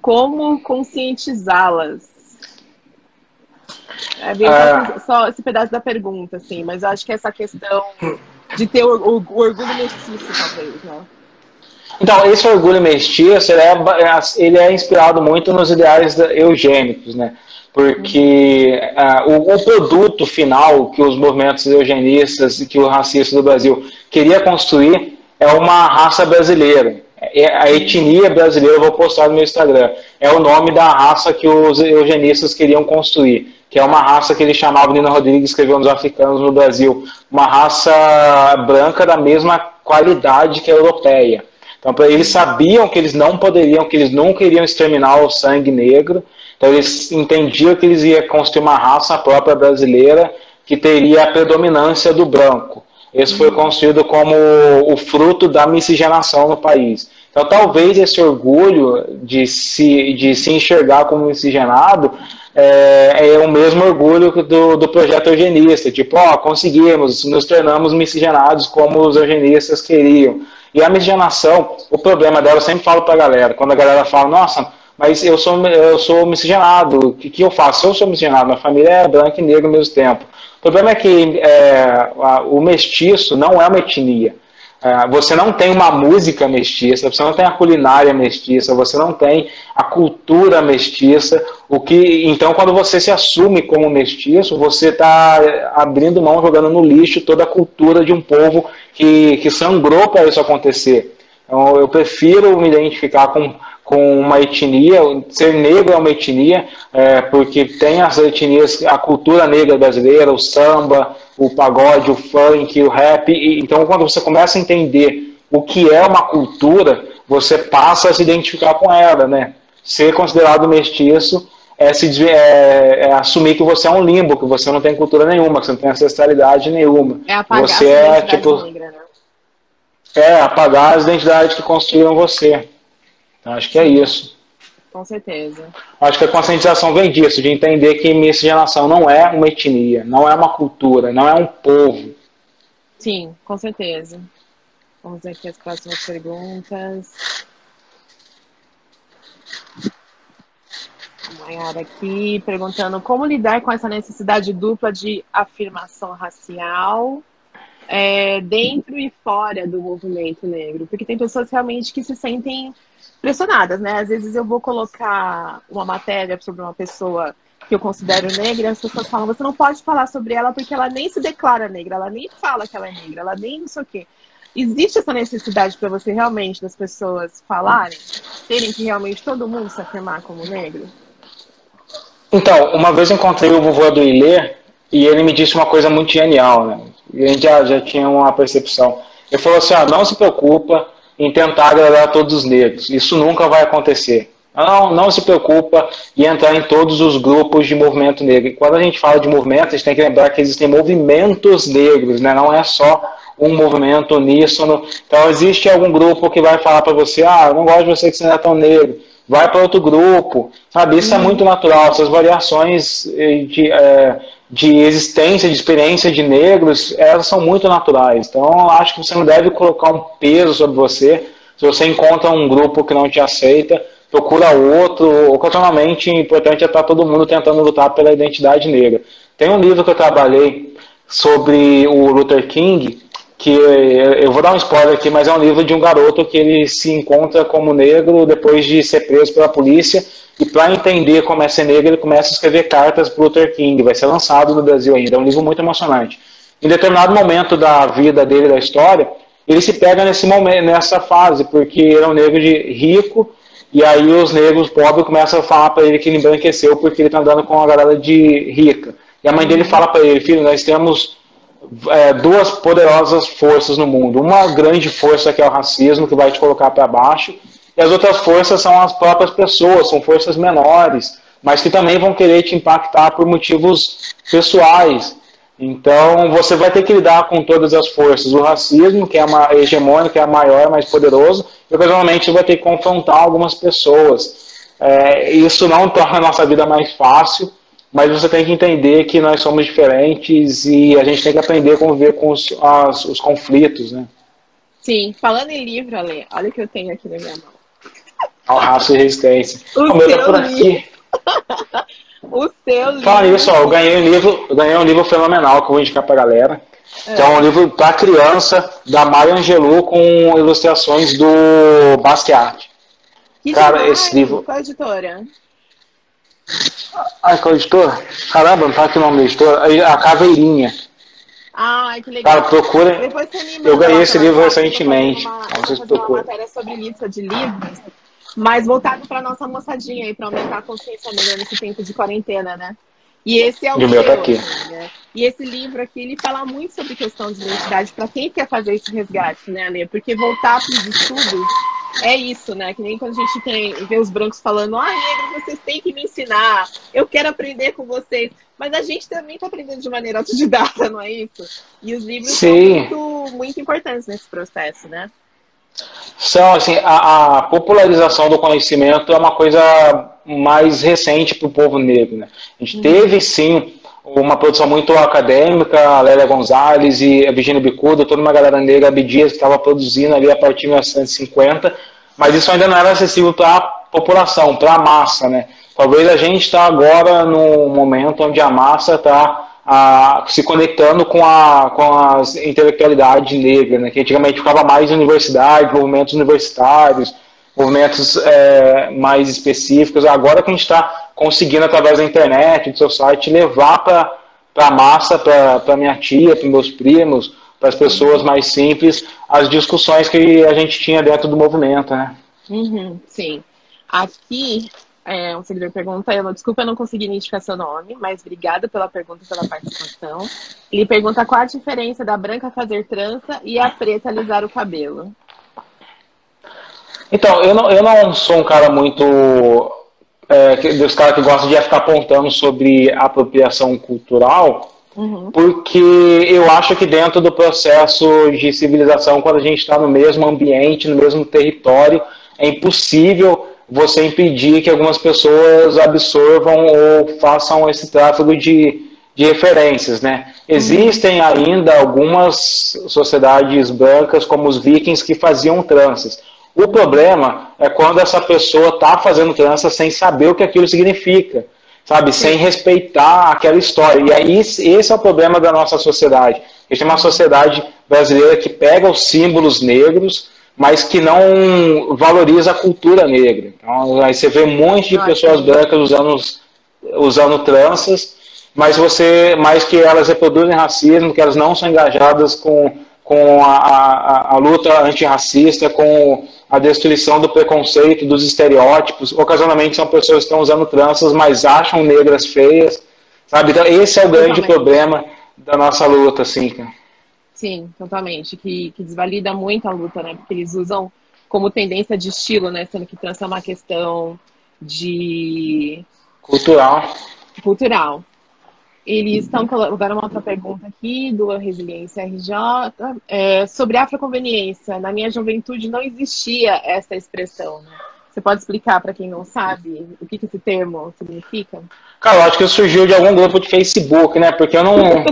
Como conscientizá-las? Só esse pedaço da pergunta, assim, mas eu acho que essa questão de ter o orgulho mestiço, talvez, né? Então, esse orgulho mestiço, ele é inspirado muito nos ideais eugênicos, né? Porque o produto final que os movimentos eugenistas e que o racista do Brasil queria construir é uma raça brasileira. A etnia brasileira, eu vou postar no meu Instagram, é o nome da raça que os eugenistas queriam construir, que é uma raça que ele chamava, Nino Rodrigues escreveu nos africanos no Brasil, uma raça branca da mesma qualidade que a europeia. Então, eles sabiam que eles não poderiam, que eles nunca iriam exterminar o sangue negro. Então, eles entendiam que eles iam construir uma raça própria brasileira que teria a predominância do branco. Esse foi construído como o fruto da miscigenação no país. Então, talvez esse orgulho de se enxergar como miscigenado é o mesmo orgulho do projeto eugenista. Tipo, conseguimos, nos tornamos miscigenados como os eugenistas queriam. E a miscigenação, o problema dela, eu sempre falo pra galera, quando a galera fala, nossa, mas eu sou miscigenado, o que eu faço? Eu sou miscigenado, minha família é branca e negra ao mesmo tempo. O problema é que o mestiço não é uma etnia. Você não tem uma música mestiça, você não tem a culinária mestiça, você não tem a cultura mestiça. Então, quando você se assume como mestiço, você está abrindo mão, jogando no lixo toda a cultura de um povo que sangrou para isso acontecer. Então, eu prefiro me identificar com uma etnia. Ser negro é uma etnia, porque tem as etnias, a cultura negra brasileira, o samba, o pagode, o funk, o rap. Então, quando você começa a entender o que é uma cultura, você passa a se identificar com ela, né? Ser considerado mestiço é assumir que você é um limbo, que você não tem cultura nenhuma, que você não tem ancestralidade nenhuma. É apagar você a identidade negra, né? Apagar as identidades que construíram você. Então, acho que é isso. Com certeza. Acho que a conscientização vem disso, de entender que miscigenação não é uma etnia, não é uma cultura, não é um povo. Sim, com certeza. Vamos ver aqui as próximas perguntas. Maiara aqui perguntando como lidar com essa necessidade dupla de afirmação racial dentro e fora do movimento negro. Porque tem pessoas realmente que se sentem pressionadas, né? Às vezes eu vou colocar uma matéria sobre uma pessoa que eu considero negra e as pessoas falam, você não pode falar sobre ela porque ela nem se declara negra, ela nem fala que ela é negra, ela nem não sei o quê. Existe essa necessidade para você realmente das pessoas falarem, terem que realmente todo mundo se afirmar como negro? Então, uma vez eu encontrei o vovô do Ilê e ele me disse uma coisa muito genial, né? E a gente já tinha uma percepção. Ele falou assim, não se preocupa em tentar agradar todos os negros. Isso nunca vai acontecer. Não se preocupa em entrar em todos os grupos de movimento negro. E quando a gente fala de movimento, a gente tem que lembrar que existem movimentos negros, né? Não é só um movimento uníssono. Então, existe algum grupo que vai falar para você, eu não gosto de você que você não é tão negro. Vai para outro grupo, sabe? Isso é muito natural. Essas variações de existência, de experiência de negros, elas são muito naturais. Então, acho que você não deve colocar um peso sobre você. Se você encontra um grupo que não te aceita, procura outro. Ocasionalmente, o importante é estar todo mundo tentando lutar pela identidade negra. Tem um livro que eu trabalhei sobre o Luther King, que eu vou dar um spoiler aqui, mas é um livro de um garoto que ele se encontra como negro depois de ser preso pela polícia, e para entender como é ser negro, ele começa a escrever cartas para o Luther King. Vai ser lançado no Brasil ainda, é um livro muito emocionante. Em determinado momento da vida dele, da história, ele se pega nessa fase, porque ele é um negro rico, e aí os negros pobres começam a falar para ele que ele embranqueceu porque ele está andando com uma galera de rica. E a mãe dele fala para ele, filho, nós temos duas poderosas forças no mundo. Uma grande força que é o racismo, que vai te colocar para baixo, e as outras forças são as próprias pessoas, são forças menores, mas que também vão querer te impactar por motivos pessoais. Então você vai ter que lidar com todas as forças. O racismo, que é hegemônico, que é maior, mais poderoso, e ocasionalmente você vai ter que confrontar algumas pessoas. Isso não torna a nossa vida mais fácil, mas você tem que entender que nós somos diferentes e a gente tem que aprender a conviver com os conflitos, né? Sim, falando em livro, Ale, olha o que eu tenho aqui na minha mão. Ao raça e resistência. O meu tá seu por livro. aqui. O seu livro. Fala isso, ó, eu ganhei um livro fenomenal que eu vou indicar pra galera. Que é um livro para criança da Maya Angelou com ilustrações do Basquiat. Que Cara, demais. esse livro. Qual editora? Ai, qual editora? Caramba, não tá aqui o nome da editora. A Caveirinha. Ai, que legal. Cara, procura. Depois você me manda Eu ganhei lá esse pela livro foto, recentemente. Eu vou Vocês fazer uma procuram. matéria sobre lista de livros, mas voltado para nossa moçadinha aí, para aumentar a consciência negra nesse tempo de quarentena, né? E esse é o E o meu tá seu, aqui. assim, né? E esse livro aqui, ele fala muito sobre questão de identidade para quem quer fazer esse resgate, né, Alê? Porque voltar para os estudos é isso, né? Que nem quando a gente vê os brancos falando, negros, vocês têm que me ensinar, eu quero aprender com vocês. Mas a gente também está aprendendo de maneira autodidata, não é isso? E os livros são muito importantes nesse processo, né? São, assim, a popularização do conhecimento é uma coisa mais recente para o povo negro, né? A gente teve, sim, uma produção muito acadêmica, a Lélia Gonzalez e a Virginia Bicuda, toda uma galera negra, a Abdias, que estava produzindo ali a partir de 1950, mas isso ainda não era acessível para a população, para a massa, né? Talvez a gente está agora no momento onde a massa está se conectando com as intelectualidades negras, né? Que antigamente ficava mais em universidade, movimentos universitários, movimentos mais específicos. Agora que a gente está conseguindo, através da internet, do seu site, levar para a massa, para minha tia, para meus primos, para as pessoas mais simples, as discussões que a gente tinha dentro do movimento, né? Sim. Aqui, um seguidor pergunta, desculpa, eu não consegui identificar seu nome, mas obrigada pela pergunta e pela participação. Ele pergunta qual a diferença da branca fazer trança e a preta alisar o cabelo. Então, eu não sou um cara muito... dos caras que gostam de ficar apontando sobre apropriação cultural, porque eu acho que dentro do processo de civilização, quando a gente está no mesmo ambiente, no mesmo território, é impossível você impedir que algumas pessoas absorvam ou façam esse tráfego de referências, né? Existem ainda algumas sociedades brancas, como os vikings, que faziam tranças. O problema é quando essa pessoa está fazendo trança sem saber o que aquilo significa, sabe? Sem respeitar aquela história. E aí esse é o problema da nossa sociedade. A gente tem uma sociedade brasileira que pega os símbolos negros, mas que não valoriza a cultura negra. Então, aí você vê um monte de pessoas brancas usando tranças, mas que elas reproduzem racismo, que elas não são engajadas com a luta antirracista, com a destruição do preconceito, dos estereótipos. Ocasionalmente são pessoas que estão usando tranças, mas acham negras feias, sabe? Então, esse é o grande problema da nossa luta, assim, cara. Sim, totalmente. Que desvalida muito a luta, né? Porque eles usam como tendência de estilo, né? Sendo que trança é uma questão de... Cultural. Eles estão colocando uma outra pergunta aqui do Resiliência RJ sobre afroconveniência. Na minha juventude não existia essa expressão, né? Você pode explicar para quem não sabe o que esse termo significa? Cara, eu acho que surgiu de algum grupo de Facebook, né? Porque eu não...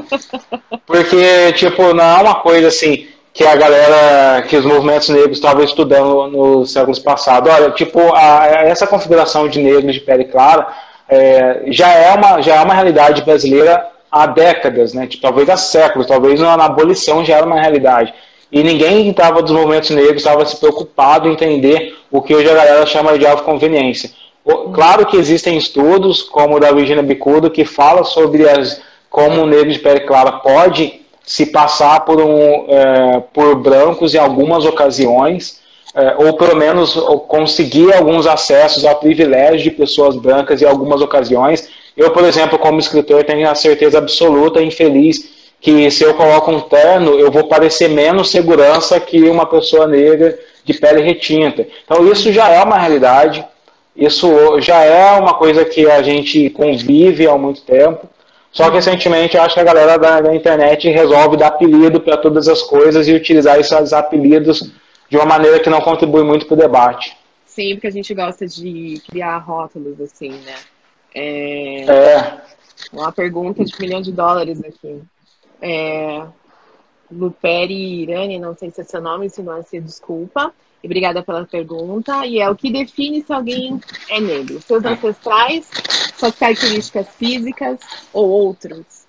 Porque, tipo, não é uma coisa assim que a galera, que os movimentos negros estavam estudando nos séculos passados. Olha, tipo, essa configuração de negros de pele clara já é uma realidade brasileira há décadas, né? Tipo, talvez há séculos, talvez na abolição já era uma realidade. E ninguém que estava dos movimentos negros estava se preocupado em entender o que hoje a galera chama de autoconveniência. Claro que existem estudos, como o da Virginia Bicudo, que fala sobre como o negro de pele clara pode se passar por brancos em algumas ocasiões, ou pelo menos conseguir alguns acessos ao privilégio de pessoas brancas em algumas ocasiões. Eu, por exemplo, como escritor, tenho a certeza absoluta e infeliz que se eu coloco um terno, eu vou parecer menos segurança que uma pessoa negra de pele retinta. Então isso já é uma realidade, isso já é uma coisa que a gente convive há muito tempo. Só que recentemente eu acho que a galera da internet resolve dar apelido para todas as coisas e utilizar esses apelidos de uma maneira que não contribui muito para o debate. Sim, porque a gente gosta de criar rótulos assim, né? Uma pergunta de US$ 1 milhão aqui. Luperi Irani, não sei se é seu nome, se não é, se desculpa. E obrigada pela pergunta. E o que define se alguém é negro? Seus ancestrais, suas características físicas ou outros?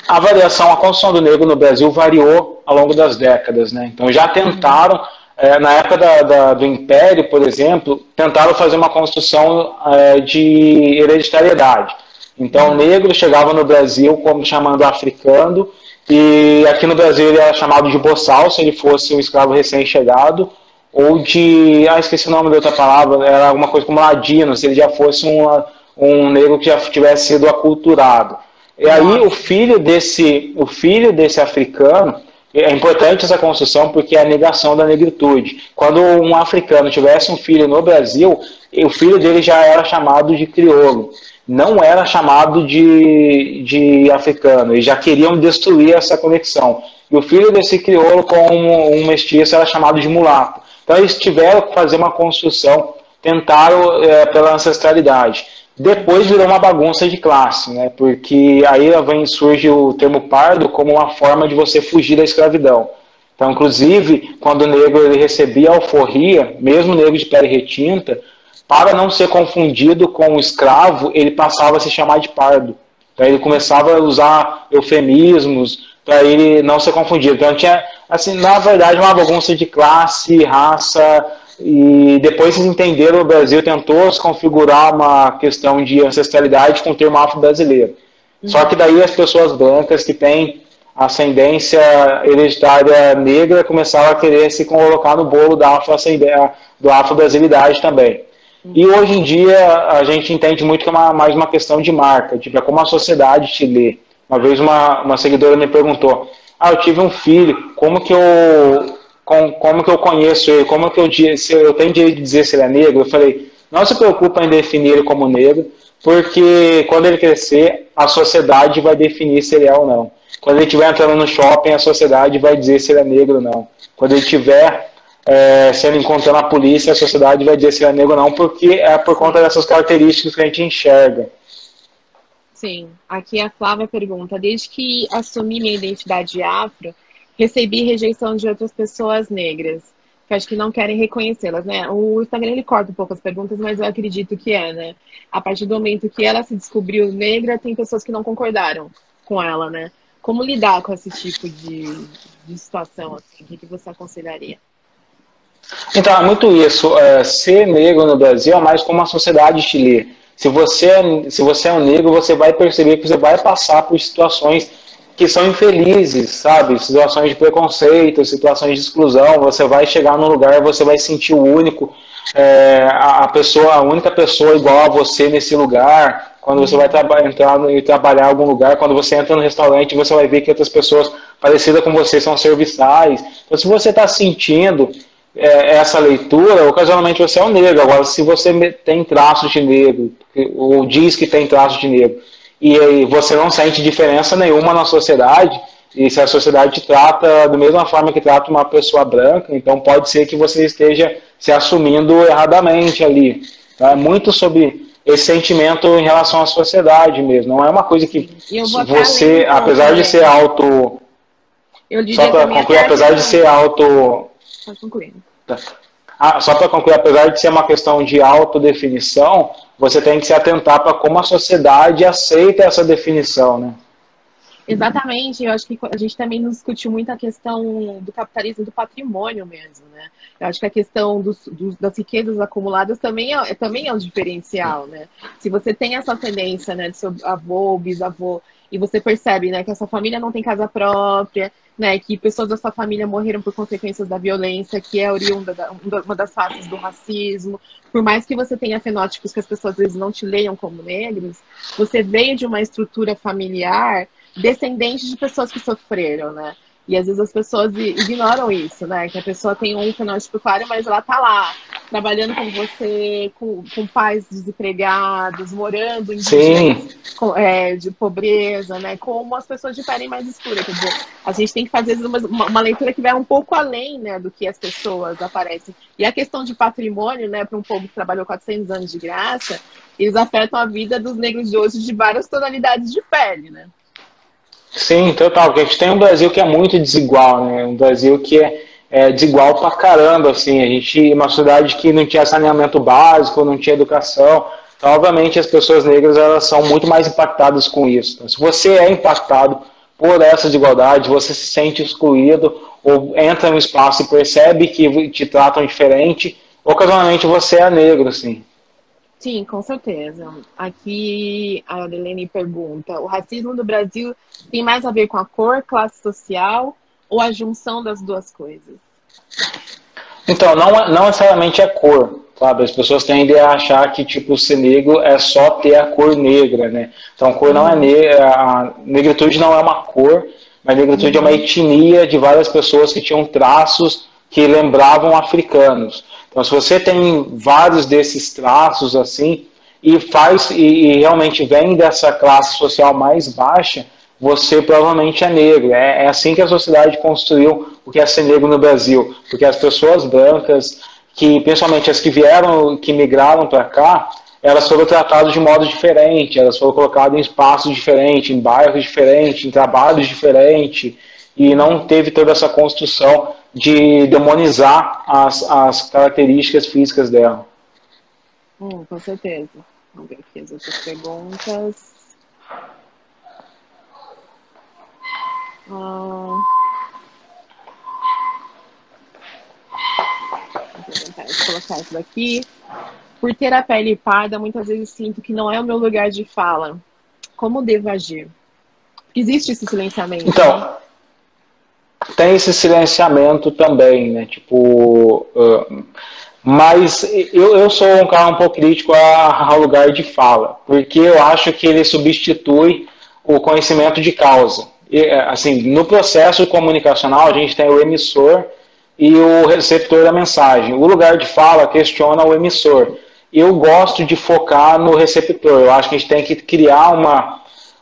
A variação, a construção do negro no Brasil variou ao longo das décadas, né? Então já tentaram, na época do Império, por exemplo, tentaram fazer uma construção de hereditariedade. Então o negro chegava no Brasil como chamando africano, e aqui no Brasil ele era chamado de boçal, se ele fosse um escravo recém-chegado, ou de, esqueci o nome da outra palavra, era alguma coisa como ladino, se ele já fosse um negro que já tivesse sido aculturado. E aí o filho desse africano, é importante essa construção porque é a negação da negritude. Quando um africano tivesse um filho no Brasil, o filho dele já era chamado de crioulo, não era chamado de africano, eles já queriam destruir essa conexão. E o filho desse crioulo com um mestiço era chamado de mulato. Então eles tiveram que fazer uma construção, tentaram pela ancestralidade. Depois virou uma bagunça de classe, né? Porque aí surge o termo pardo como uma forma de você fugir da escravidão. Então, inclusive, quando o negro ele recebia alforria, mesmo o negro de pele retinta, para não ser confundido com o escravo, ele passava a se chamar de pardo. Então, ele começava a usar eufemismos para ele não ser confundido. Então, tinha, assim, na verdade, uma bagunça de classe, raça. E depois eles entenderam, o Brasil tentou se configurar uma questão de ancestralidade com o termo afro-brasileiro. Só que daí as pessoas brancas que têm ascendência hereditária negra começaram a querer se colocar no bolo da afro-brasilidade também. E hoje em dia a gente entende muito que é mais uma questão de marca, tipo, é como a sociedade te lê. Uma vez uma seguidora me perguntou, eu tive um filho, como que eu conheço ele, se eu tenho direito de dizer se ele é negro? Eu falei, não se preocupa em definir ele como negro, porque quando ele crescer, a sociedade vai definir se ele é ou não. Quando ele estiver entrando no shopping, a sociedade vai dizer se ele é negro ou não. Quando ele estiver sendo encontrado na polícia, a sociedade vai dizer se ele é negro ou não, porque é por conta dessas características que a gente enxerga. Sim, aqui a Flávia pergunta, desde que assumi minha identidade afro, recebi rejeição de outras pessoas negras, que acho que não querem reconhecê-las, né? O Instagram, ele corta um pouco as perguntas, mas eu acredito que né? A partir do momento que ela se descobriu negra, tem pessoas que não concordaram com ela, né? Como lidar com esse tipo de situação, assim? O que você aconselharia? Então, é muito isso. Ser negro no Brasil é mais como a sociedade te lê. Se você é um negro, você vai perceber que você vai passar por situações que são infelizes, sabe? Situações de preconceito, situações de exclusão. Você vai chegar num lugar, você vai sentir o único, a única pessoa igual a você nesse lugar. Quando você vai entrar e trabalhar em algum lugar, quando você entra no restaurante, você vai ver que outras pessoas parecidas com você são serviçais. Então, se você está sentindo essa leitura, ocasionalmente você é um negro. Agora, se você tem traços de negro, ou diz que tem traços de negro, e você não sente diferença nenhuma na sociedade, e se a sociedade te trata da mesma forma que trata uma pessoa branca, então pode ser que você esteja se assumindo erradamente ali. Tá? Muito sobre esse sentimento em relação à sociedade mesmo. Não é uma coisa que você, apesar de ser auto... Só para concluir, apesar de ser auto... Pode concluir. Só para concluir, apesar de ser uma questão de autodefinição, você tem que se atentar para como a sociedade aceita essa definição, né? Exatamente, eu acho que a gente também não discutiu muito a questão do capitalismo do patrimônio mesmo, né? Eu acho que a questão das riquezas acumuladas também é um diferencial, né? Se você tem essa tendência, né, de seu avô, bisavô, e você percebe, né, que a sua família não tem casa própria, né, que pessoas da sua família morreram por consequências da violência, que é oriunda uma das faces do racismo. Por mais que você tenha fenótipos que as pessoas às vezes não te leiam como negros, você veio de uma estrutura familiar descendente de pessoas que sofreram, né? E às vezes as pessoas ignoram isso, né? Que a pessoa tem um fenótipo claro, mas ela tá lá, trabalhando com você, com pais desempregados, morando em regiões de pobreza, né? Como as pessoas de pele mais escura. Quer dizer, a gente tem que fazer uma leitura que vai um pouco além, né, do que as pessoas aparecem. E a questão de patrimônio, né, para um povo que trabalhou 400 anos de graça, eles afetam a vida dos negros de hoje de várias tonalidades de pele, né? Sim, total, porque a gente tem um Brasil que é muito desigual, né? Um Brasil que é desigual pra caramba, assim. A gente, uma sociedade que não tinha saneamento básico, não tinha educação. Então, obviamente, as pessoas negras, elas são muito mais impactadas com isso. Então, se você é impactado por essa desigualdade, você se sente excluído, ou entra no espaço e percebe que te tratam diferente, ocasionalmente você é negro, assim. Sim, com certeza. Aqui a Adelene pergunta: o racismo no Brasil tem mais a ver com a cor, classe social ou a junção das duas coisas? Então, não necessariamente é cor, sabe? As pessoas tendem a achar que, tipo, ser negro é só ter a cor negra, né? Então, a cor não é negra, a negritude não é uma cor, mas a negritude é uma etnia de várias pessoas que tinham traços que lembravam africanos. Então, se você tem vários desses traços assim e realmente vem dessa classe social mais baixa, você provavelmente é negro. É assim que a sociedade construiu o que é ser negro no Brasil, porque as pessoas brancas, que principalmente as que vieram, que migraram para cá, elas foram tratadas de modo diferente, elas foram colocadas em espaços diferentes, em bairros diferentes, em trabalhos diferentes, e não teve toda essa construção de demonizar as características físicas dela. Com certeza. Vamos ver aqui as outras perguntas. Vou colocar isso daqui. Por ter a pele parda, muitas vezes sinto que não é o meu lugar de fala. Como devo agir? Existe esse silenciamento? Então, né? Tem esse silenciamento também, né? Tipo, mas eu sou um cara um pouco crítico ao lugar de fala, porque eu acho que ele substitui o conhecimento de causa. E, assim, no processo comunicacional, a gente tem o emissor e o receptor da mensagem. O lugar de fala questiona o emissor. Eu gosto de focar no receptor. Eu acho que a gente tem que criar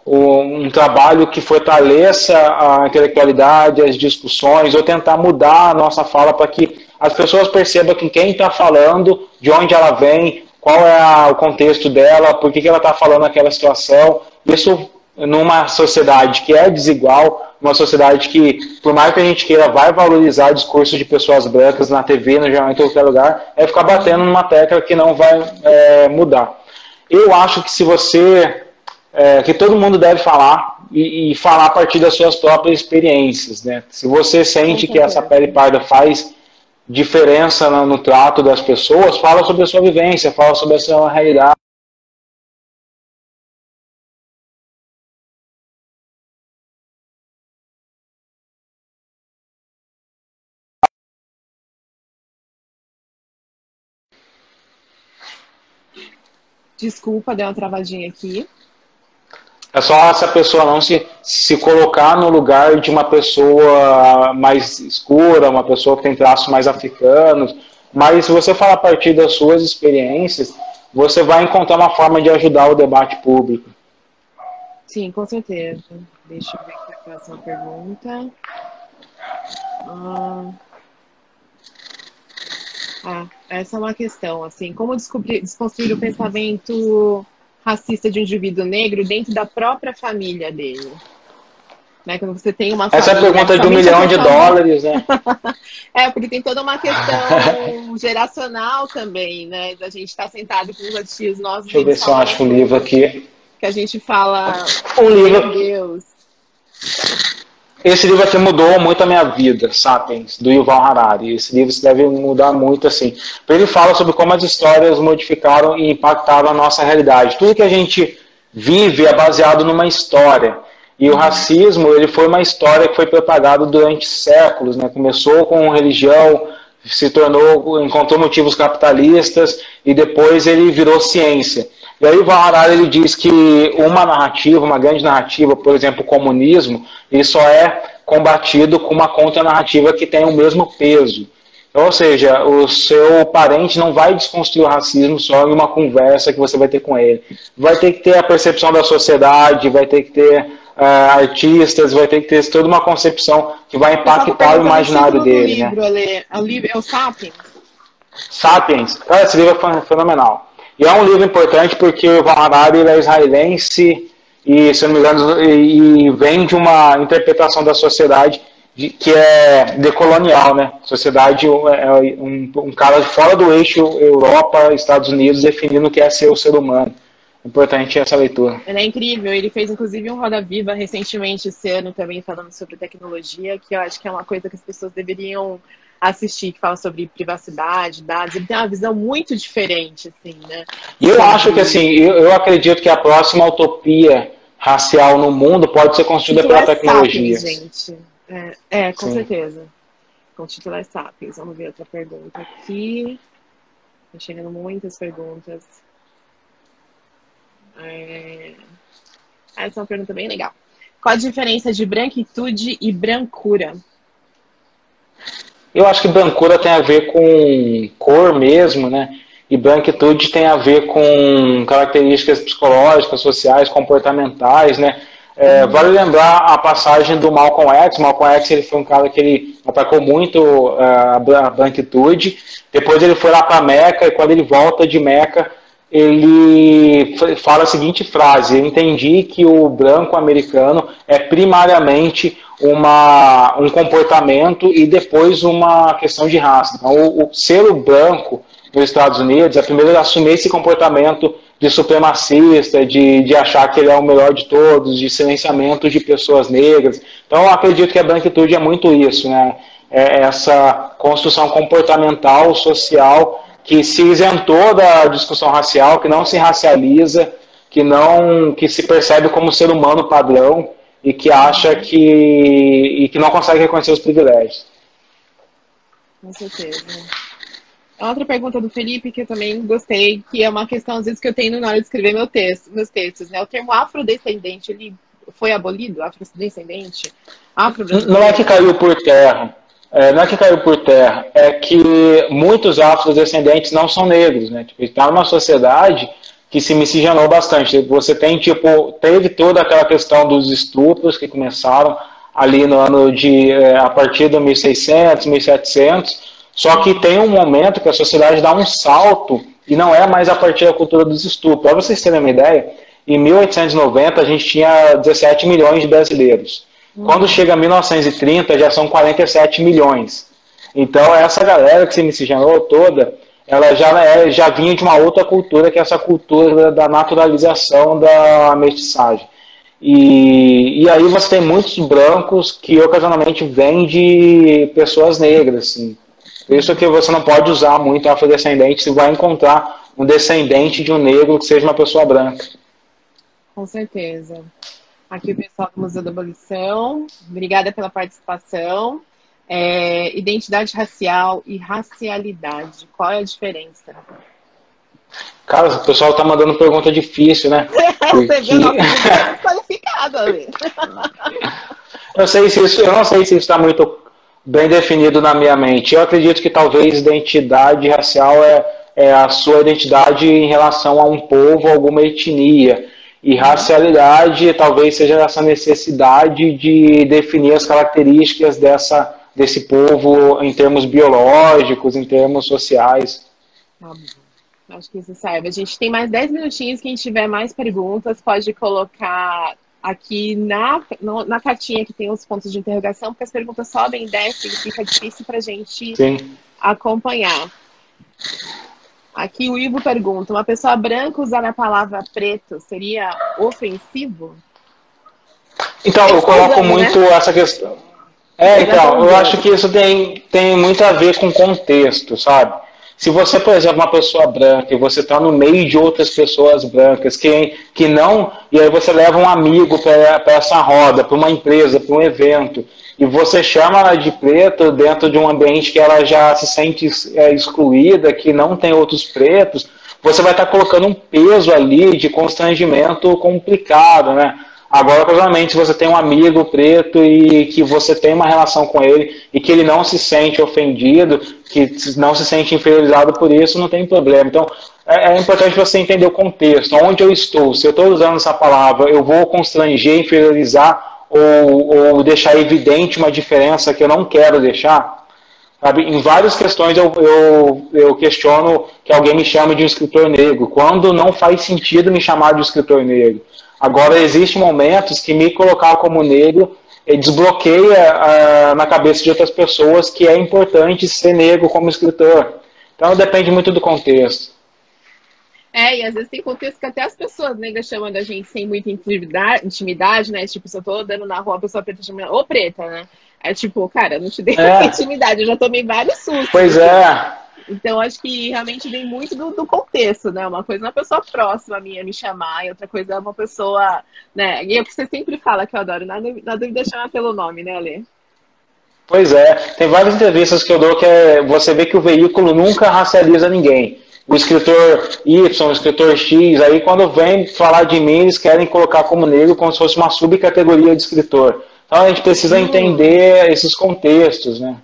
um trabalho que fortaleça a intelectualidade, as discussões, ou tentar mudar a nossa fala para que as pessoas percebam que quem está falando, de onde ela vem, qual é o contexto dela, por que ela está falando aquela situação. Isso, numa sociedade que é desigual, uma sociedade que, por mais que a gente queira, vai valorizar discursos de pessoas brancas na TV, no jornal, em qualquer lugar, é ficar batendo numa tecla que não vai mudar. Eu acho que se você... que todo mundo deve falar e falar a partir das suas próprias experiências, né? Se você sente que essa pele parda faz diferença no trato das pessoas, fala sobre a sua vivência, fala sobre a sua realidade. Desculpa, deu uma travadinha aqui. É só essa pessoa não se colocar no lugar de uma pessoa mais escura, uma pessoa que tem traços mais africanos. Mas se você falar a partir das suas experiências, você vai encontrar uma forma de ajudar o debate público. Sim, com certeza. Deixa eu ver aqui a próxima pergunta. Essa é uma questão, assim, como desconstruir o pensamento racista de um indivíduo negro dentro da própria família dele? Né? Quando você tem uma Essa família, pergunta de $1 milhão, né? Porque tem toda uma questão geracional também, né? Da gente estar sentado com os tios nossos. Deixa eu ver se eu acho o livro aqui. Que a gente fala, livro. meu Deus. Esse livro aqui mudou muito a minha vida, Sapiens, do Yuval Harari. Esse livro deve mudar muito, assim. Ele fala sobre como as histórias modificaram e impactaram a nossa realidade. Tudo que a gente vive é baseado numa história. E o racismo, ele foi uma história que foi propagada durante séculos, né? Começou com religião, encontrou motivos capitalistas e depois ele virou ciência. E aí o Yuval Harari, ele diz que uma grande narrativa, por exemplo, o comunismo, ele só é combatido com uma contranarrativa que tem o mesmo peso. Ou seja, o seu parente não vai desconstruir o racismo só em uma conversa que você vai ter com ele. Vai ter que ter a percepção da sociedade, vai ter que ter artistas, vai ter que ter toda uma concepção que vai impactar o imaginário dele. Livro, né? É o Sapiens? Sapiens. Cara, esse livro é fenomenal. E é um livro importante porque o Yuval Harari é israelense e, se eu não me engano, e vem de uma interpretação da sociedade que é decolonial, né? Sociedade um cara fora do eixo Europa, Estados Unidos, definindo o que é ser o ser humano. Importante essa leitura. Ele é incrível, ele fez inclusive um Roda Viva recentemente esse ano também falando sobre tecnologia, que eu acho que é uma coisa que as pessoas deveriam assistir, que fala sobre privacidade, dados. Ele tem uma visão muito diferente, assim, né? E eu acho que, assim, eu acredito que a próxima utopia racial no mundo pode ser construída pela tecnologia. Sapiens, gente. Com certeza. Com o título é Sapiens. Vamos ver outra pergunta aqui. Tá chegando muitas perguntas. Essa é uma pergunta bem legal. Qual a diferença de branquitude e brancura? Eu acho que brancura tem a ver com cor mesmo, né? E branquitude tem a ver com características psicológicas, sociais, comportamentais, né? Vale lembrar a passagem do Malcolm X. Malcolm X, ele foi um cara que ele atacou muito a branquitude. Depois ele foi lá para Meca, e quando ele volta de Meca, ele fala a seguinte frase: eu entendi que o branco americano é primariamente um comportamento e depois uma questão de raça. Então, o ser branco nos Estados Unidos é primeiro assumir esse comportamento de supremacista, de achar que ele é o melhor de todos, de silenciamento de pessoas negras. Então, eu acredito que a branquitude é muito isso, né? É essa construção comportamental, social, que se isentou da discussão racial, que não se racializa, que se percebe como ser humano padrão e que acha que não consegue reconhecer os privilégios. Com certeza. Outra pergunta do Felipe, que eu também gostei, que é uma questão, às vezes, que eu tenho na hora de escrever meus textos, né? O termo afrodescendente, ele foi abolido? Afrodescendente? Não é que caiu por terra. Não é que caiu por terra. É que muitos afrodescendentes não são negros, né? Tipo, está numa sociedade que se miscigenou bastante. Você tem, teve toda aquela questão dos estupros que começaram ali no ano a partir do 1600, 1700. Só que tem um momento que a sociedade dá um salto e não é mais a partir da cultura dos estupros. Para vocês terem uma ideia, em 1890 a gente tinha 17 milhões de brasileiros. Quando chega a 1930 já são 47 milhões. Então essa galera que se miscigenou toda, ela já vinha de uma outra cultura, que é essa cultura da naturalização da mestiçagem. E aí você tem muitos brancos que ocasionalmente vêm de pessoas negras, assim. Por isso que você não pode usar muito afrodescendente, se vai encontrar um descendente de um negro que seja uma pessoa branca. Com certeza. Aqui o pessoal do Museu da Abolição, obrigada pela participação. Identidade racial e racialidade, qual é a diferença? Cara, o pessoal tá mandando pergunta difícil, né? Você viu nossa qualificada, ali. Eu não sei se isso está muito bem definido na minha mente. Eu acredito que talvez identidade racial é a sua identidade em relação a um povo, alguma etnia. E racialidade talvez seja essa necessidade de definir as características desse povo em termos biológicos, em termos sociais. Acho que isso serve. A gente tem mais 10 minutinhos. Quem tiver mais perguntas pode colocar aqui na cartinha que tem os pontos de interrogação, porque as perguntas sobem e descem e fica difícil para a gente acompanhar. Aqui o Ivo pergunta: uma pessoa branca usar a palavra preto seria ofensivo? Então, eu coloco muito essa questão. Então, eu acho que isso tem muito a ver com contexto, sabe? Se você, por exemplo, uma pessoa branca e você está no meio de outras pessoas brancas que não... E aí você leva um amigo para essa roda, para uma empresa, para um evento, e você chama ela de preto dentro de um ambiente que ela já se sente excluída, que não tem outros pretos, você vai estar colocando um peso ali de constrangimento complicado, né? Agora, casualmente, se você tem um amigo preto e que você tem uma relação com ele e que ele não se sente ofendido, que não se sente inferiorizado por isso, não tem problema. Então, é importante você entender o contexto, onde eu estou. Se eu estou usando essa palavra, eu vou constranger, inferiorizar ou deixar evidente uma diferença que eu não quero deixar? Sabe? Em várias questões eu questiono que alguém me chame de um escritor negro, quando não faz sentido me chamar de um escritor negro. Agora, existem momentos que me colocar como negro desbloqueia na cabeça de outras pessoas que é importante ser negro como escritor. Então, depende muito do contexto. E às vezes tem contexto que até as pessoas negras chamam da gente sem muita intimidade, né? Tipo, se eu tô andando na rua, a pessoa preta chama, ô preta, né? É tipo, cara, não te dei intimidade, eu já tomei vários sustos. Pois é. Então, acho que realmente vem muito do contexto, né? Uma coisa é uma pessoa próxima a minha me chamar, e outra coisa é uma pessoa, né? E é o que você sempre fala, que eu adoro, na dúvida chamar pelo nome, né, Alê? Pois é. Tem várias entrevistas que eu dou que você vê que o veículo nunca racializa ninguém. O escritor Y, o escritor X, aí quando vem falar de mim, eles querem colocar como negro como se fosse uma subcategoria de escritor. Então, a gente precisa entender esses contextos, né?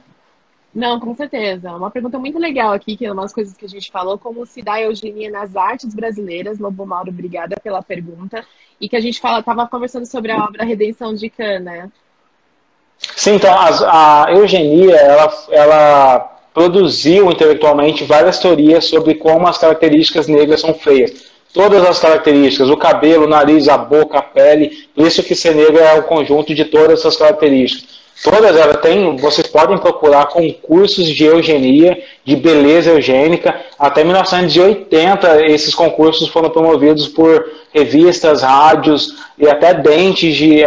Não, com certeza. Uma pergunta muito legal aqui, que é umas coisas que a gente falou, como se dá a eugenia nas artes brasileiras. Lobo Mauro, obrigada pela pergunta. E que a gente estava conversando sobre a obra Redenção de Cã, né? Sim, então a eugenia, ela produziu intelectualmente várias teorias sobre como as características negras são feias. Todas as características, o cabelo, o nariz, a boca, a pele, isso que ser negro é o conjunto de todas essas características. Todas elas têm, vocês podem procurar concursos de eugenia, de beleza eugênica. Até 1980, esses concursos foram promovidos por revistas, rádios e até dentes de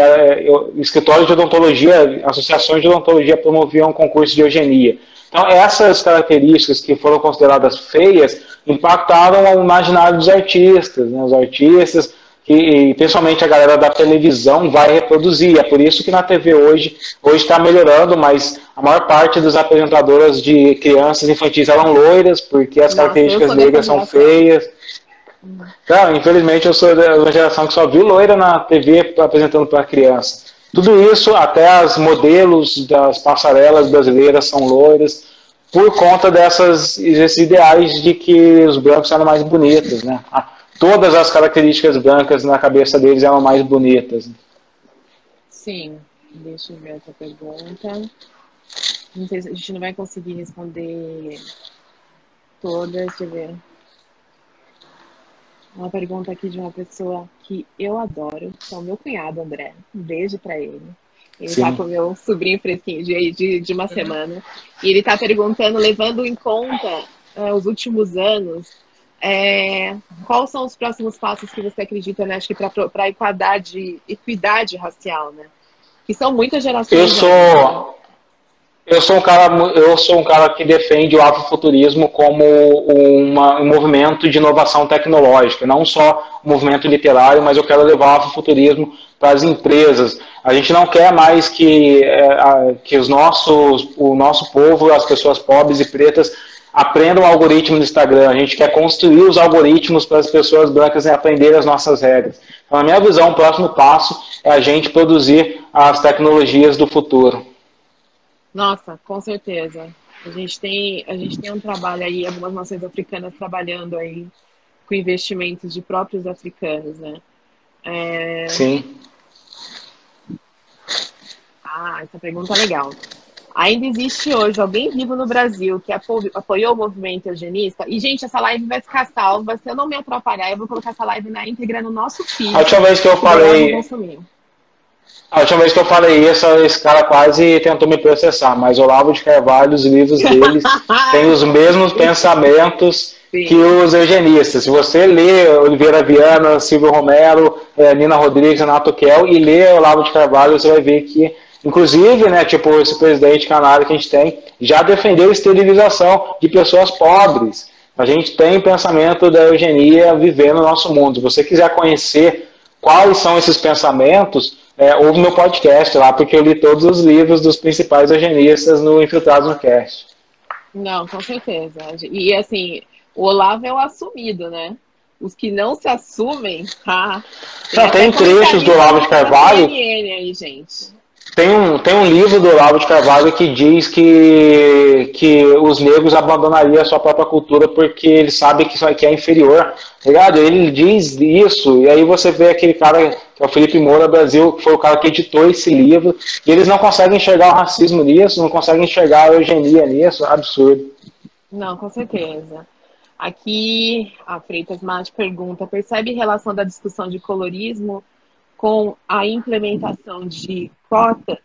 escritórios de odontologia, associações de odontologia promoviam concursos de eugenia. Então, essas características que foram consideradas feias impactaram o imaginário dos artistas, né? Os artistas, e principalmente a galera da televisão vai reproduzir. É por isso que na TV hoje está melhorando, mas a maior parte das apresentadoras de crianças infantis eram loiras, porque as características negras são feias. Então, infelizmente, eu sou da uma geração que só viu loira na TV apresentando para criança. Tudo isso, até as modelos das passarelas brasileiras são loiras, por conta desses ideais de que os brancos eram mais bonitos, né? Todas as características brancas na cabeça deles eram mais bonitas. Sim, deixa eu ver outra pergunta. Não sei se a gente não vai conseguir responder todas, deixa eu ver. Uma pergunta aqui de uma pessoa que eu adoro, que é o meu cunhado, André. Um beijo pra ele. Ele tá com o meu sobrinho fresquinho de uma semana. E ele tá perguntando, levando em conta os últimos anos, quais são os próximos passos que você acredita, né? Acho que para a equidade racial, né? Que são muitas gerações. Eu sou um cara que defende o afrofuturismo como um movimento de inovação tecnológica, não só um movimento literário, mas eu quero levar o afrofuturismo para as empresas. A gente não quer mais que o nosso povo, as pessoas pobres e pretas, aprendam o algoritmo do Instagram. A gente quer construir os algoritmos para as pessoas brancas aprenderem as nossas regras. Então, na minha visão, o próximo passo é a gente produzir as tecnologias do futuro. Nossa, com certeza. A gente tem um trabalho aí, algumas nações africanas trabalhando aí com investimentos de próprios africanos, né? Sim. Essa pergunta é legal. Ainda existe hoje alguém vivo no Brasil que apoiou o movimento eugenista? E, gente, essa live vai ficar salva. Se eu não me atrapalhar, eu vou colocar essa live na íntegra no nosso feed. A última vez que eu falei isso, esse cara quase tentou me processar, mas Olavo de Carvalho, os livros deles têm os mesmos pensamentos que os eugenistas. Se você lê Oliveira Viana, Silvio Romero, Nina Rodrigues, Renato Kell e lê Olavo de Carvalho, você vai ver que, inclusive, né, tipo, esse presidente canário que a gente tem, já defendeu a esterilização de pessoas pobres. A gente tem pensamento da eugenia vivendo no nosso mundo. Se você quiser conhecer quais são esses pensamentos, ouve meu podcast lá, porque eu li todos os livros dos principais eugenistas no Infiltrados no Cast. Não, com certeza. E assim, o Olavo é o assumido, né? Os que não se assumem, Tem trechos do Olavo de Carvalho. Aí, gente. Tem um livro do Olavo de Carvalho que diz que os negros abandonariam a sua própria cultura porque eles sabem que isso aqui é inferior, tá ligado? Ele diz isso, e aí você vê aquele cara, que é o Felipe Moura Brasil, que foi o cara que editou esse livro, e eles não conseguem enxergar o racismo nisso, não conseguem enxergar a eugenia nisso, é absurdo. Não, com certeza. Aqui, a Freitas Mate pergunta, percebe relação da discussão de colorismo com a implementação de cotas?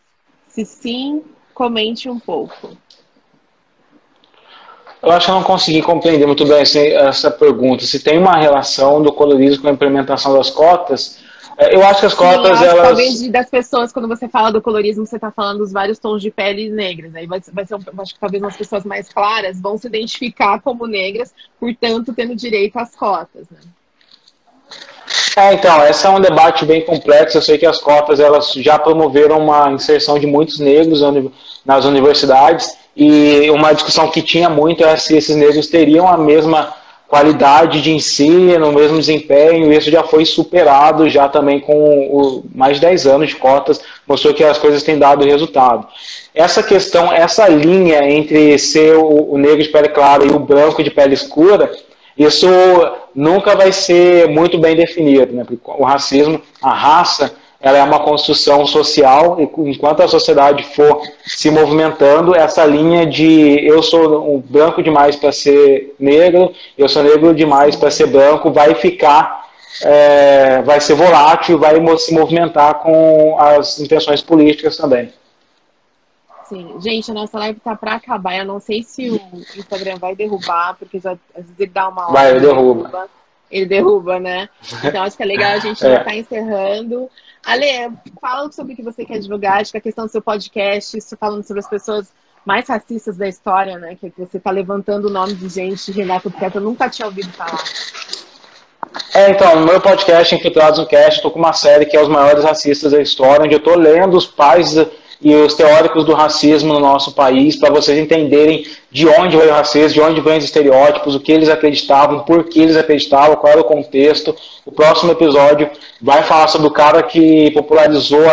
Se sim, comente um pouco. Eu acho que eu não consegui compreender muito bem essa pergunta. Se tem uma relação do colorismo com a implementação das cotas, eu acho que as cotas, sim, elas... Talvez das pessoas, quando você fala do colorismo, você está falando dos vários tons de pele negras. Aí vai ser, acho que talvez umas pessoas mais claras vão se identificar como negras, portanto, tendo direito às cotas, né? Então, esse é um debate bem complexo. Eu sei que as cotas elas já promoveram uma inserção de muitos negros nas universidades, e uma discussão que tinha muito é se esses negros teriam a mesma qualidade de ensino, o mesmo desempenho. Isso já foi superado já também com mais de 10 anos de cotas, mostrou que as coisas têm dado resultado. Essa questão, essa linha entre ser o negro de pele clara e o branco de pele escura, isso nunca vai ser muito bem definido, né? Porque o racismo, a raça, ela é uma construção social, e enquanto a sociedade for se movimentando, essa linha de eu sou branco demais para ser negro, eu sou negro demais para ser branco, vai ficar, vai ser volátil, vai se movimentar com as intenções políticas também. Sim, gente, a nossa live tá para acabar. Eu não sei se o Instagram vai derrubar, porque às vezes ele dá uma hora. Vai, ele derruba. Ele derruba, né? Então acho que é legal a gente já tá encerrando. Ale, fala sobre o que você quer divulgar, acho que a questão do seu podcast, isso falando sobre as pessoas mais racistas da história, né? Que você tá levantando o nome de gente, Renato, porque eu nunca tinha ouvido falar. Então, no meu podcast, Infiltrados no Cast, estou com uma série que é Os Maiores Racistas da História, onde eu estou lendo os pais e os teóricos do racismo no nosso país, para vocês entenderem de onde veio o racismo, de onde vêm os estereótipos, o que eles acreditavam, por que eles acreditavam, qual era o contexto. O próximo episódio vai falar sobre o cara que popularizou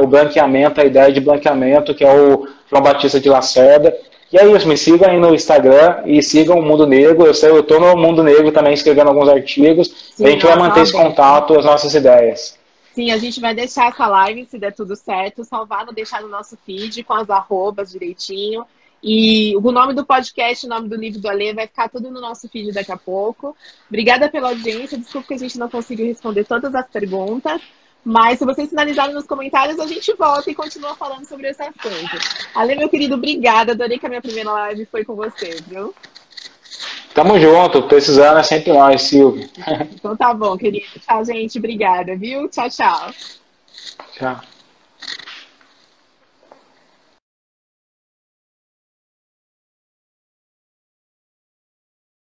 o branqueamento, a ideia de branqueamento, que é o João Batista de Lacerda. E é isso, me sigam aí no Instagram e sigam o Mundo Negro. Eu estou no Mundo Negro também escrevendo alguns artigos. Sim, a gente vai manter esse contato, as nossas ideias. Sim, a gente vai deixar essa live, se der tudo certo, salvar, deixar no nosso feed com as arrobas direitinho. E o nome do podcast, o nome do livro do Ale vai ficar tudo no nosso feed daqui a pouco. Obrigada pela audiência, desculpa que a gente não conseguiu responder todas as perguntas, mas se vocês finalizarem nos comentários, a gente volta e continua falando sobre esse assunto. Ale, meu querido, obrigada, adorei que a minha primeira live foi com você, viu? Tamo junto, precisando é sempre nós, Silvio. Então tá bom, querido. Tchau, gente. Obrigada, viu? Tchau, tchau. Tchau.